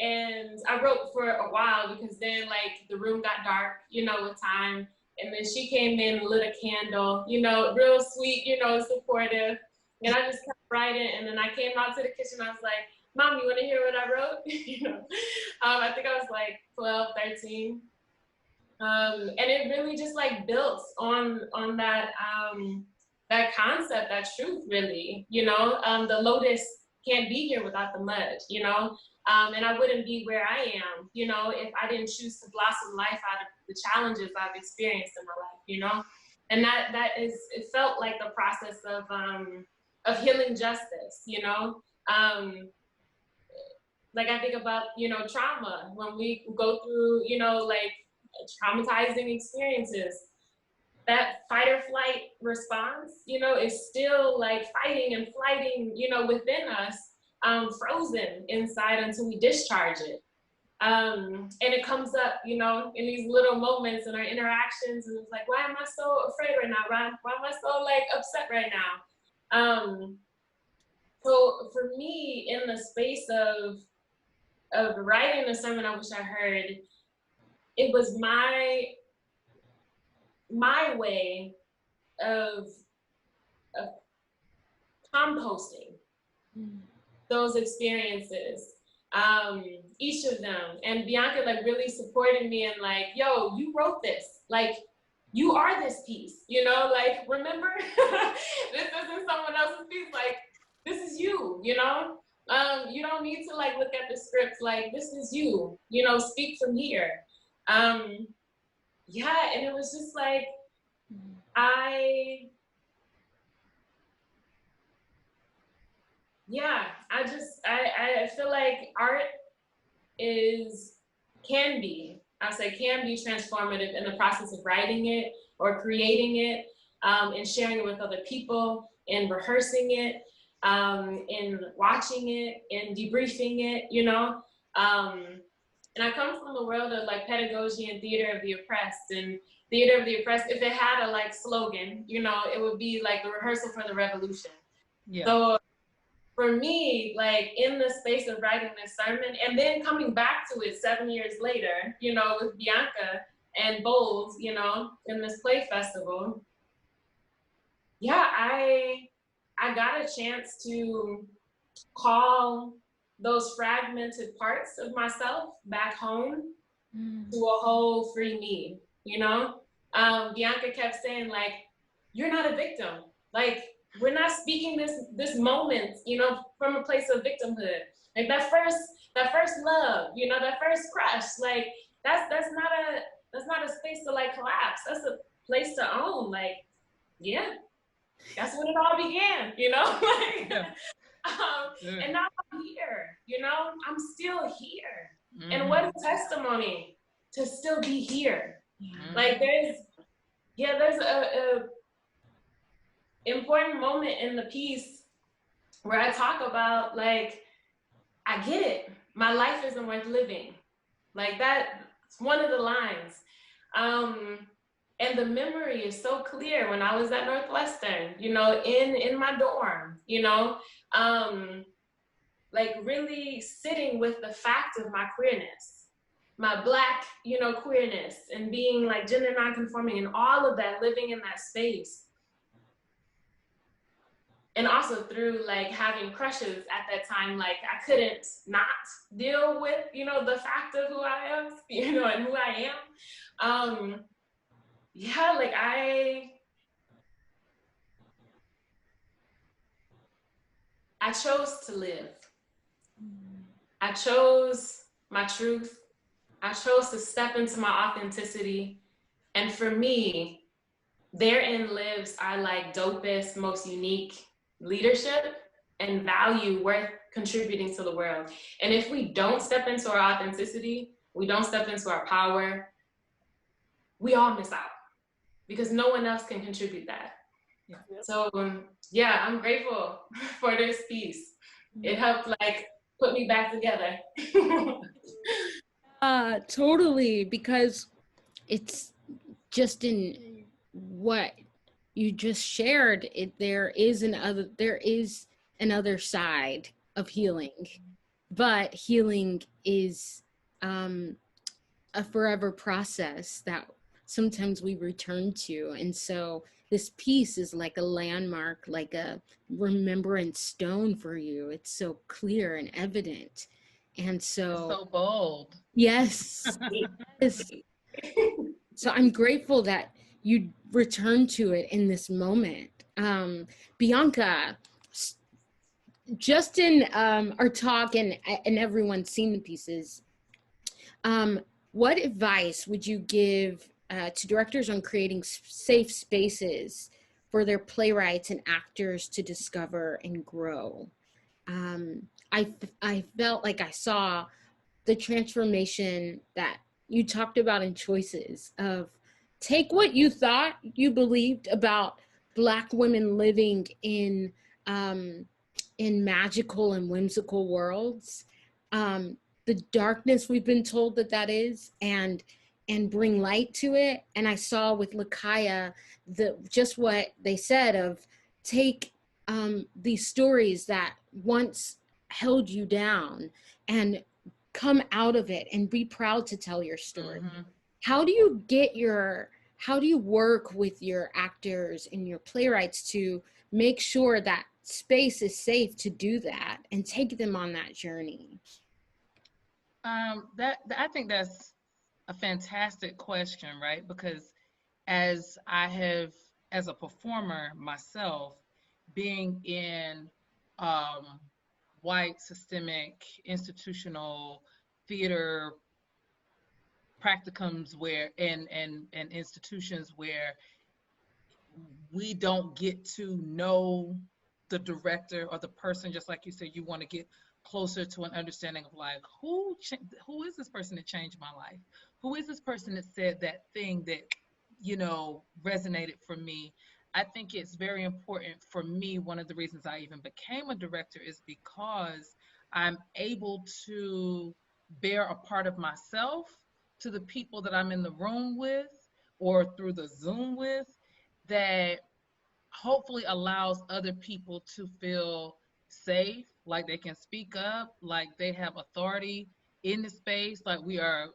And I wrote for a while, because then like the room got dark, you know, with time. And then she came in and lit a candle, you know, real sweet, you know, supportive. And I just kept writing. And then I came out to the kitchen. I was like, Mom, you want to hear what I wrote? You know, I think I was like 12, 13. And it really just like built on that that concept, that truth, really. You know, the lotus can't be here without the mud. You know, and I wouldn't be where I am, you know, if I didn't choose to blossom life out of the challenges I've experienced in my life. You know, and it felt like the process of healing justice. You know. Like I think about, you know, trauma, when we go through, you know, like traumatizing experiences, that fight or flight response, you know, is still like fighting and flighting, you know, within us, frozen inside until we discharge it. And it comes up, you know, in these little moments in our interactions, and it's like, why am I so afraid right now? Why am I so like upset right now? So for me, in the space of writing the sermon I wish I heard, it was my way of composting those experiences, each of them. And Bianca like really supported me and like, yo, you wrote this, like you are this piece, you know, like remember, this isn't someone else's piece, like this is you, you know. You don't need to like look at the script, like this is you, you know, speak from here. Yeah, and it was just like, I feel like art can be transformative in the process of writing it or creating it, and sharing it with other people and rehearsing it, in watching it and debriefing it, you know. And I come from the world of like pedagogy and theater of the oppressed. And theater of the oppressed, if it had a like slogan, you know, it would be like the rehearsal for the revolution. Yeah. So for me, like in the space of writing this sermon and then coming back to it 7 years later, you know, with Bianca and Bowles, you know, in this play festival, yeah, I got a chance to call those fragmented parts of myself back home to a whole free me, you know? Bianca kept saying like, you're not a victim. Like, we're not speaking this moment, you know, from a place of victimhood. Like that first love, you know, that first crush, like that's not a space to like collapse. That's a place to own. Like, yeah, that's when it all began, you know? Like, Yeah. Sure. And now I'm here, you know? I'm still here. Mm-hmm. And what a testimony to still be here. Mm-hmm. Like there's a important moment in the piece where I talk about like, I get it. My life isn't worth living. Like that's one of the lines. And the memory is so clear when I was at Northwestern, you know, in my dorm, you know, like really sitting with the fact of my queerness, my Black, you know, queerness, and being like gender nonconforming and all of that, living in that space. And also through like having crushes at that time, like I couldn't not deal with, you know, the fact of who I am, you know, and who I am. Yeah, like I chose to live. I chose my truth. I chose to step into my authenticity. And for me, therein lives our like dopest, most unique leadership and value worth contributing to the world. And if we don't step into our authenticity, we don't step into our power, we all miss out because no one else can contribute that. Yeah. So yeah, I'm grateful for this piece. It helped like put me back together. Totally, because it's just in what you just shared, there is another side of healing, but healing is a forever process that sometimes we return to. And so this piece is like a landmark, like a remembrance stone for you. It's so clear and evident. And so bold. Yes. Yes. So I'm grateful that you return to it in this moment. Bianca, just in our talk, and everyone's seen the pieces, what advice would you give to directors on creating safe spaces for their playwrights and actors to discover and grow? I felt like I saw the transformation that you talked about in Choices of take what you thought you believed about Black women living in magical and whimsical worlds, the darkness we've been told that is, and bring light to it. And I saw with Lakhiyia just what they said of take these stories that once held you down and come out of it and be proud to tell your story. Mm-hmm. How do you work with your actors and your playwrights to make sure that space is safe to do that and take them on that journey? I think that's a fantastic question, right? Because as a performer myself, being in white, systemic, institutional theater practicums where and institutions where we don't get to know the director or the person, just like you said, you want to get closer to an understanding of like, who is this person that changed my life? Who is this person that said that thing that, you know, resonated for me? I think it's very important for me. One of the reasons I even became a director is because I'm able to bear a part of myself to the people that I'm in the room with or through the Zoom with, that hopefully allows other people to feel safe, like they can speak up, like they have authority in the space, like we are,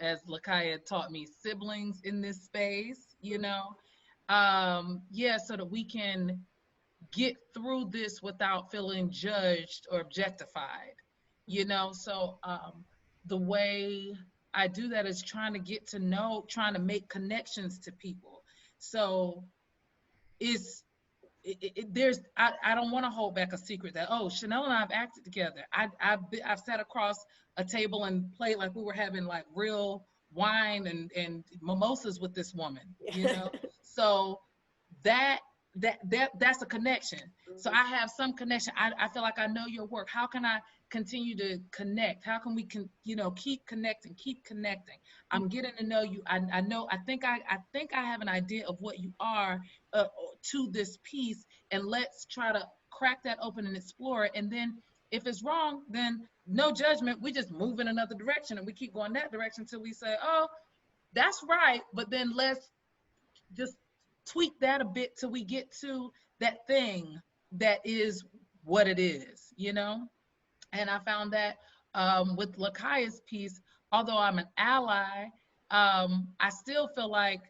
as Lakhiyia taught me, siblings in this space, you know? So that we can get through this without feeling judged or objectified, you know? So the way I do that is trying to get to know, trying to make connections to people. So I don't want to hold back a secret that, oh, Chanel and I have acted together. I've sat across a table and played like we were having like real wine and mimosas with this woman, you know? So that's a connection. So I have some connection. I feel like I know your work. How can I continue to connect? How can we keep connecting? I'm getting to know you. I think I have an idea of what you are to this piece, and let's try to crack that open and explore it. And then if it's wrong, then no judgment. We just move in another direction, and we keep going that direction until we say, oh, that's right. But then let's just tweak that a bit till we get to that thing that is what it is, you know? And I found that with Lakhiyya's piece, although I'm an ally, I still feel like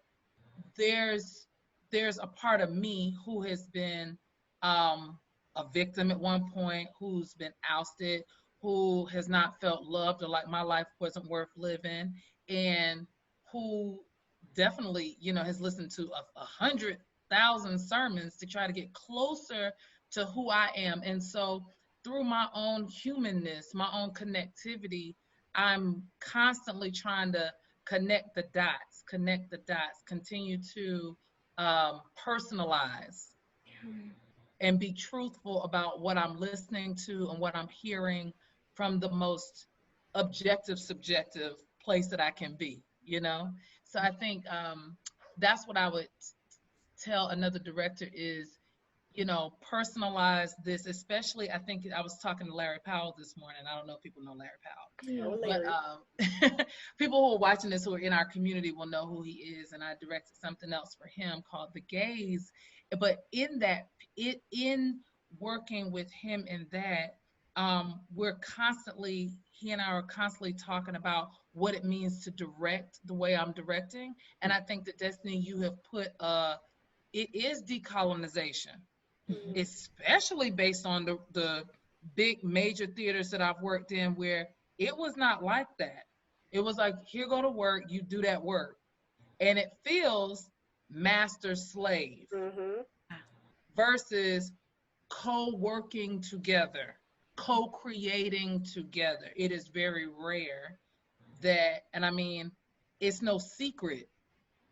there's a part of me who has been a victim at one point, who's been ousted, who has not felt loved or like my life wasn't worth living, and who definitely, has listened to 100,000 sermons to try to get closer to who I am. And so through my own humanness, my own connectivity, I'm constantly trying to connect the dots, continue to personalize and be truthful about what I'm listening to and what I'm hearing from the most objective, subjective place that I can be, So I think that's what I would tell another director is, personalize this, especially, I think I was talking to Larry Powell this morning. I don't know if people know Larry Powell, but people who are watching this who are in our community will know who he is. And I directed something else for him called The Gaze. But in that, in working with him in that, he and I are constantly talking about what it means to direct the way I'm directing. And I think that Destiny, you have put, it is decolonization, especially based on the big major theaters that I've worked in where it was not like that. It was like, here, go to work, you do that work. And it feels master slave versus co-working together, co-creating together. It is very rare that, and I mean, it's no secret.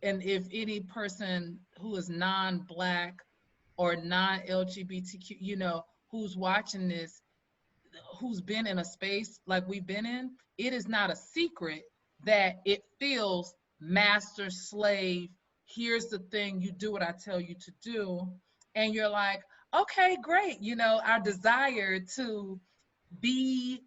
And if any person who is non-Black or non-LGBTQ, who's watching this, who's been in a space like we've been in, it is not a secret that it feels master slave. Here's the thing, you do what I tell you to do. And you're like, okay, great. Our desire to be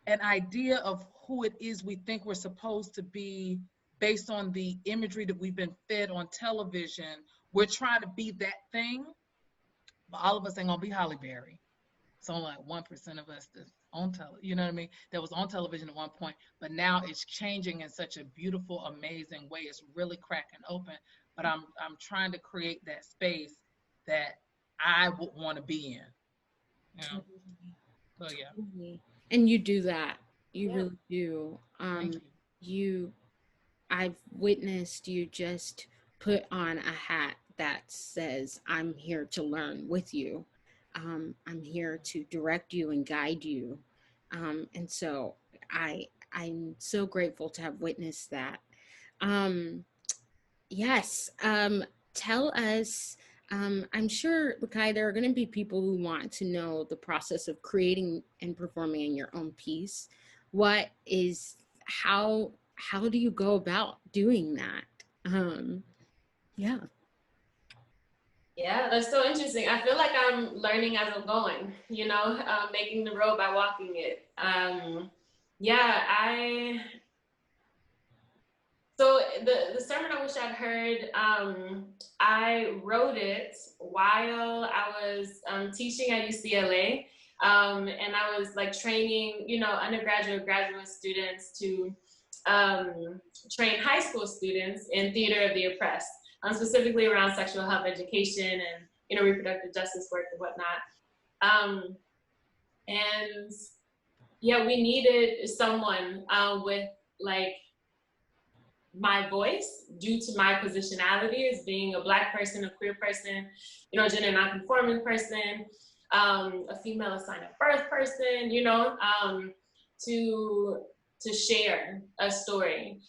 an idea of who it is we think we're supposed to be based on the imagery that we've been fed on television. We're trying to be that thing, but all of us ain't gonna be Halle Berry. It's only like 1% of us that's on television, that was on television at one point, but now it's changing in such a beautiful, amazing way. It's really cracking open, but I'm trying to create that space that I would want to be in. So yeah. And you do that. You really do. I've witnessed you just put on a hat that says, I'm here to learn with you. I'm here to direct you and guide you. And so I'm so grateful to have witnessed that. Yes. Tell us, I'm sure, Lakhiyia, there are going to be people who want to know the process of creating and performing in your own piece. How do you go about doing that? Yeah, that's so interesting. I feel like I'm learning as I'm going, making the road by walking it. So the sermon I wish I'd heard, I wrote it while I was teaching at UCLA. And I was like training, undergraduate, graduate students to train high school students in theater of the oppressed, specifically around sexual health education and, reproductive justice work and whatnot. We needed someone with like my voice due to my positionality as being a Black person, a queer person, gender nonconforming person, a female assigned at birth person, to share a story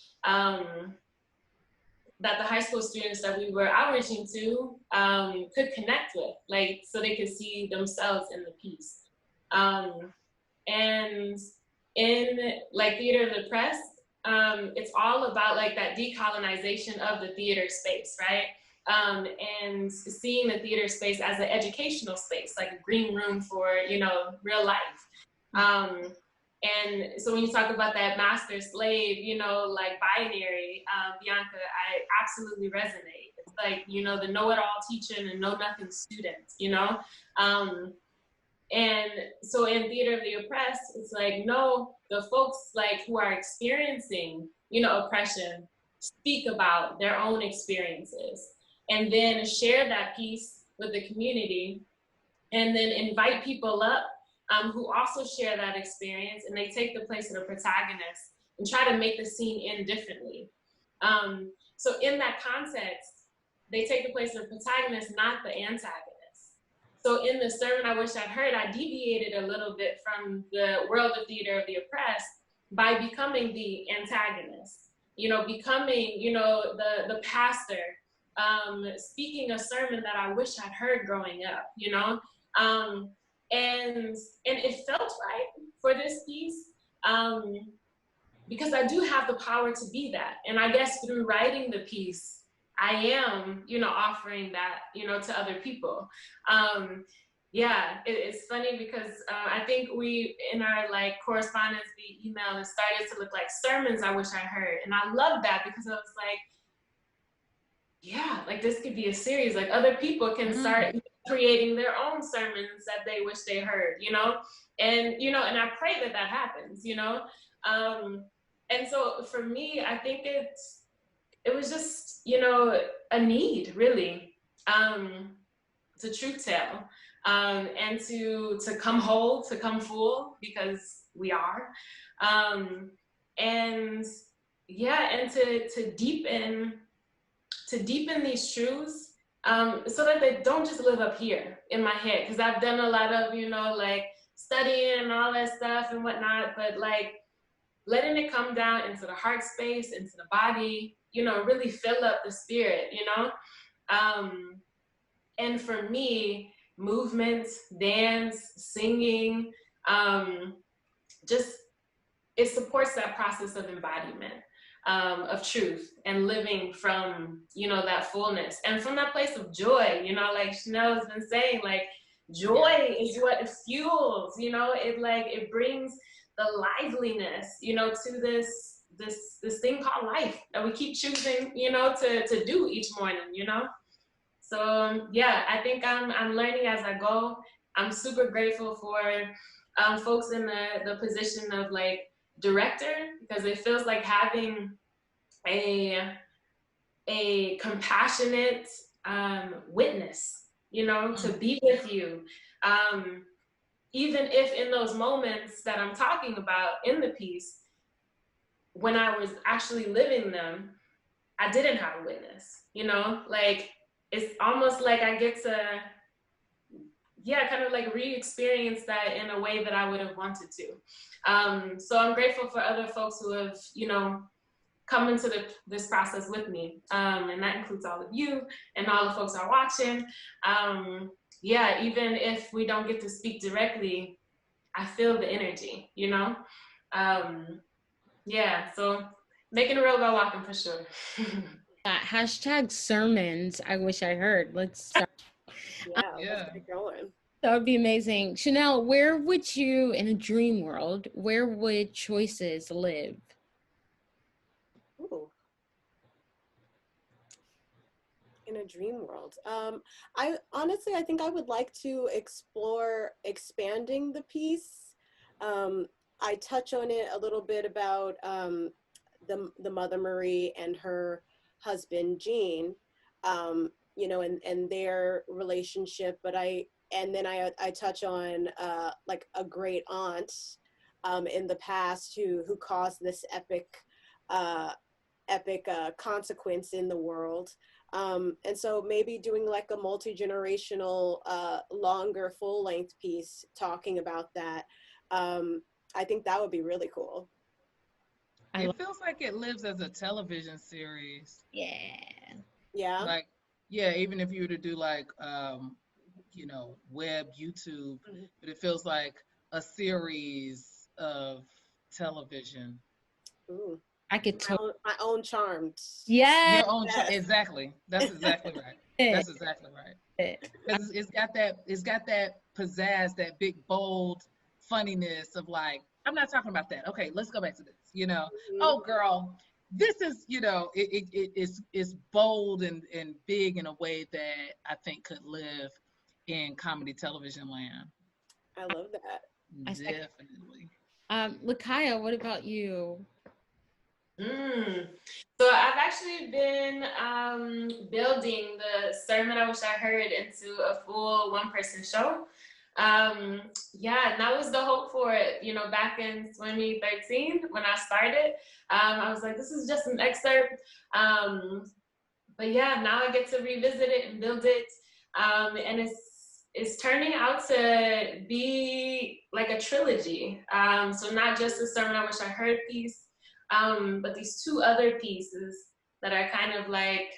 that the high school students that we were outreaching to could connect with, like, so they could see themselves in the piece. And in like Theater of the Press, it's all about like that decolonization of the theater space, right? And seeing the theater space as an educational space, like a green room for, you know, real life. And so when you talk about that master slave, you know, like binary, Bianca, I absolutely resonate. It's like, you know, the know-it-all teacher and the know-nothing student, you know? And so in Theater of the Oppressed, it's like, no, the folks like who are experiencing, you know, oppression, speak about their own experiences and then share that piece with the community and then invite people up who also share that experience, and they take the place of the protagonist and try to make the scene end differently. So in that context, they take the place of the protagonist, not the antagonist. So in the sermon I Wish I'd Heard, I deviated a little bit from the world of Theater of the Oppressed by becoming the antagonist, you know, becoming, you know, the pastor, speaking a sermon that I wish I'd heard growing up, you know? And it felt right for this piece because I do have the power to be that. And I guess through writing the piece, I am, you know, offering that, you know, to other people. Yeah, it's funny because I think we, in our like correspondence via email, it started to look like sermons I wish I heard. And I love that because I was like, yeah, like this could be a series, like other people can start creating their own sermons that they wish they heard, you know? And, you know, and I pray that that happens, you know? And so for me, I think it was just, you know, a need really to truth tell and to come whole, to come full, because we are. And yeah, and to deepen these truths so that they don't just live up here in my head, because I've done a lot of, you know, like studying and all that stuff and whatnot, but like letting it come down into the heart space, into the body, you know, really fill up the spirit, you know? And for me, movement, dance, singing, just, it supports that process of embodiment. Of truth and living from, you know, that fullness and from that place of joy, you know, like Chanel has been saying, like joy is what fuels, you know, it brings the liveliness, you know, to this thing called life that we keep choosing, you know, to do each morning, you know. So yeah, I think I'm learning as I go. I'm super grateful for folks in the position of like director, because it feels like having a compassionate witness, you know, to be with you. Even if in those moments that I'm talking about in the piece, when I was actually living them, I didn't have a witness, you know, like it's almost like I get to, yeah, kind of like re-experience that in a way that I would have wanted to. So I'm grateful for other folks who have, you know, come into this process with me. And that includes all of you and all the folks who are watching. Yeah, even if we don't get to speak directly, I feel the energy, you know? Yeah, so making a real about walking for sure. Hashtag sermons I wish I heard. Let's start. Let's get going. That would be amazing. Chanel, where would you, in a dream world, where would Choices live? Ooh. In a dream world. I honestly, I think I would like to explore expanding the piece. I touch on it a little bit about the Mother Marie and her husband Gene, you know, and their relationship. But I touch on like a great aunt in the past who caused this epic consequence in the world. And so maybe doing like a multi-generational, longer full-length piece talking about that. I think that would be really cool. It feels like it lives as a television series. Yeah. Yeah. Like, yeah, even if you were to do like, you know, web, YouTube, but it feels like a series of television. Ooh. I could My own Charmed. Yeah. Your own, exactly. That's exactly right. That's exactly right. Because it's got that pizzazz, that big, bold funniness of like, I'm not talking about that. Okay, let's go back to this. You know, oh girl, this is, you know, it's bold and big in a way that I think could live in comedy television land. I love that. Definitely. Lakhiyia, what about you? So I've actually been building the Sermon I Wish I Heard into a full one-person show. Yeah, and that was the hope for it, you know, back in 2013 when I started. I was like, this is just an excerpt. But yeah, now I get to revisit it and build it. And it's turning out to be like a trilogy. So not just the Sermon I Wish I Heard piece, but these two other pieces that are kind of like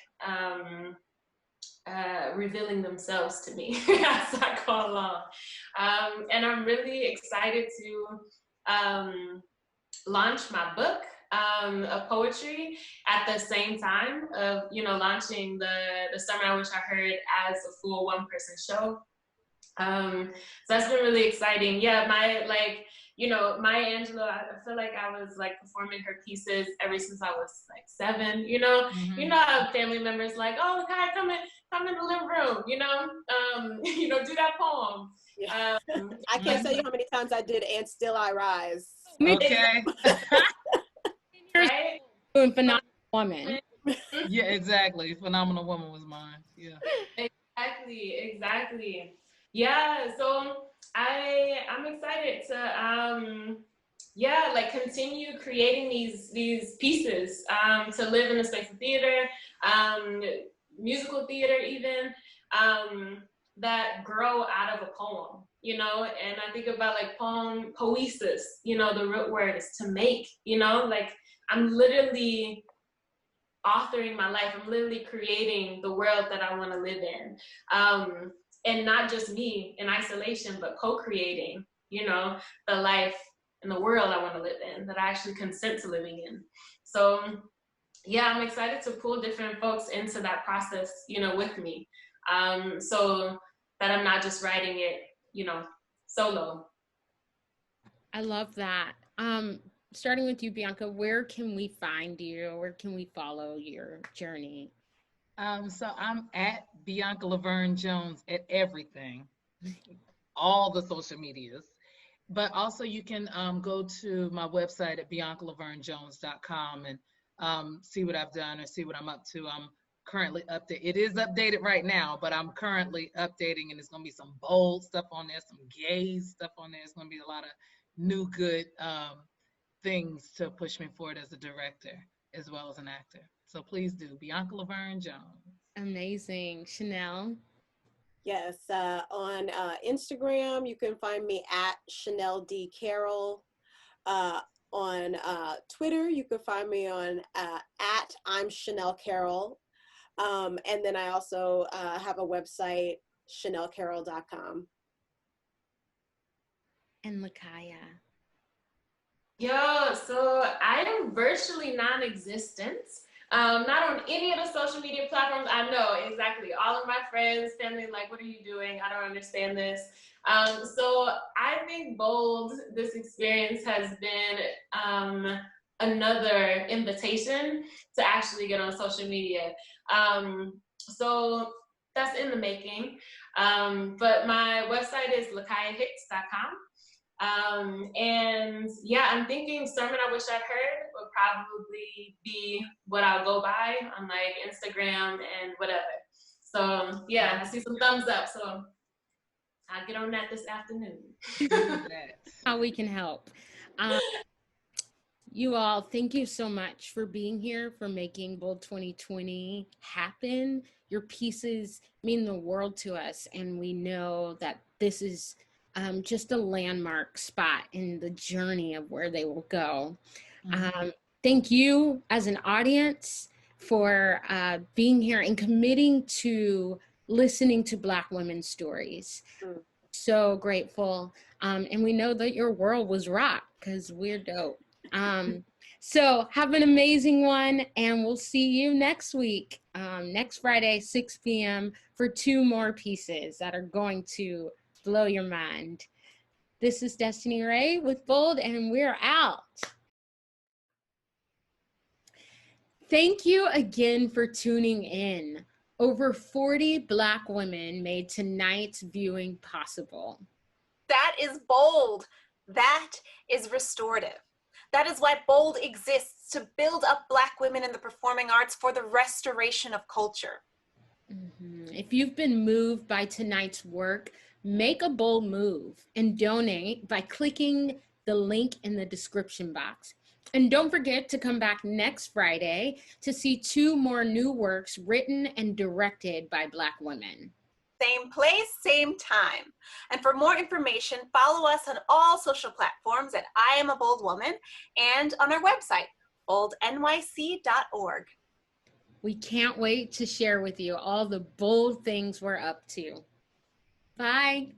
revealing themselves to me as I go along. And I'm really excited to launch my book of poetry at the same time of, you know, launching the Sermon I Wish I Heard as a full one-person show. So that's been really exciting. Yeah, you know, Maya Angelou, I feel like I was like performing her pieces ever since I was like 7, you know. You know how family members like, oh, Kai, come in the living room, you know, you know, do that poem. Yeah. I can't tell you how many times I did And Still I Rise. Okay. Right? Doing Phenomenal Woman. Yeah, exactly. Phenomenal Woman was mine. Yeah. Exactly. Yeah, so I'm excited to yeah, like continue creating these pieces to live in the space of theater, musical theater even, that grow out of a poem, you know. And I think about like poesis, you know, the root word is to make, you know, like I'm literally authoring my life. I'm literally creating the world that I want to live in. And not just me in isolation, but co-creating, you know, the life and the world I want to live in, that I actually consent to living in. So yeah, I'm excited to pull different folks into that process, you know, with me. So that I'm not just writing it, you know, solo. I love that. Starting with you, Bianca, where can we find you? Where can we follow your journey? So I'm at Bianca LaVerne Jones at everything, all the social medias. But also you can go to my website at biancalavernejones.com and see what I've done or see what I'm up to. I'm currently updated. It is updated right now, but I'm currently updating, and there's going to be some bold stuff on there, some gay stuff on there. It's going to be a lot of new good things to push me forward as a director as well as an actor. So please do. Bianca LaVerne Jones. Amazing. Chanel? Yes, on Instagram, you can find me at Chanel D. Carroll. On Twitter, you can find me on at I'm Chanel Carroll. And then I also have a website, chanelcarroll.com. And Lakhiyia? Yo, so I am virtually non-existent. Not on any of the social media platforms. I know exactly. All of my friends, family, like, what are you doing? I don't understand this. So I think Bold, this experience has been another invitation to actually get on social media. So that's in the making. But my website is lakhiyahicks.com. And yeah, I'm thinking Sermon I Wish I Heard would probably be what I'll go by on like Instagram and whatever. So yeah, I see some thumbs up. So I'll get on that this afternoon. How we can help. You all, thank you so much for being here, for making Bold 2020 happen. Your pieces mean the world to us, and we know that this is just a landmark spot in the journey of where they will go. Thank you as an audience for being here and committing to listening to Black women's stories. So grateful. And we know that your world was rocked because we're dope. So have an amazing one, and we'll see you next week, next Friday, 6 p.m. for 2 more pieces that are going to blow your mind. This is Destiny Ray with Bold, and we're out. Thank you again for tuning in. Over 40 Black women made tonight's viewing possible. That is bold. That is restorative. That is why Bold exists, to build up Black women in the performing arts for the restoration of culture. If you've been moved by tonight's work, make a bold move and donate by clicking the link in the description box. And don't forget to come back next Friday to see 2 more new works written and directed by Black women. Same place, same time. And for more information, follow us on all social platforms at I Am a Bold Woman and on our website, boldnyc.org. We can't wait to share with you all the bold things we're up to. Bye.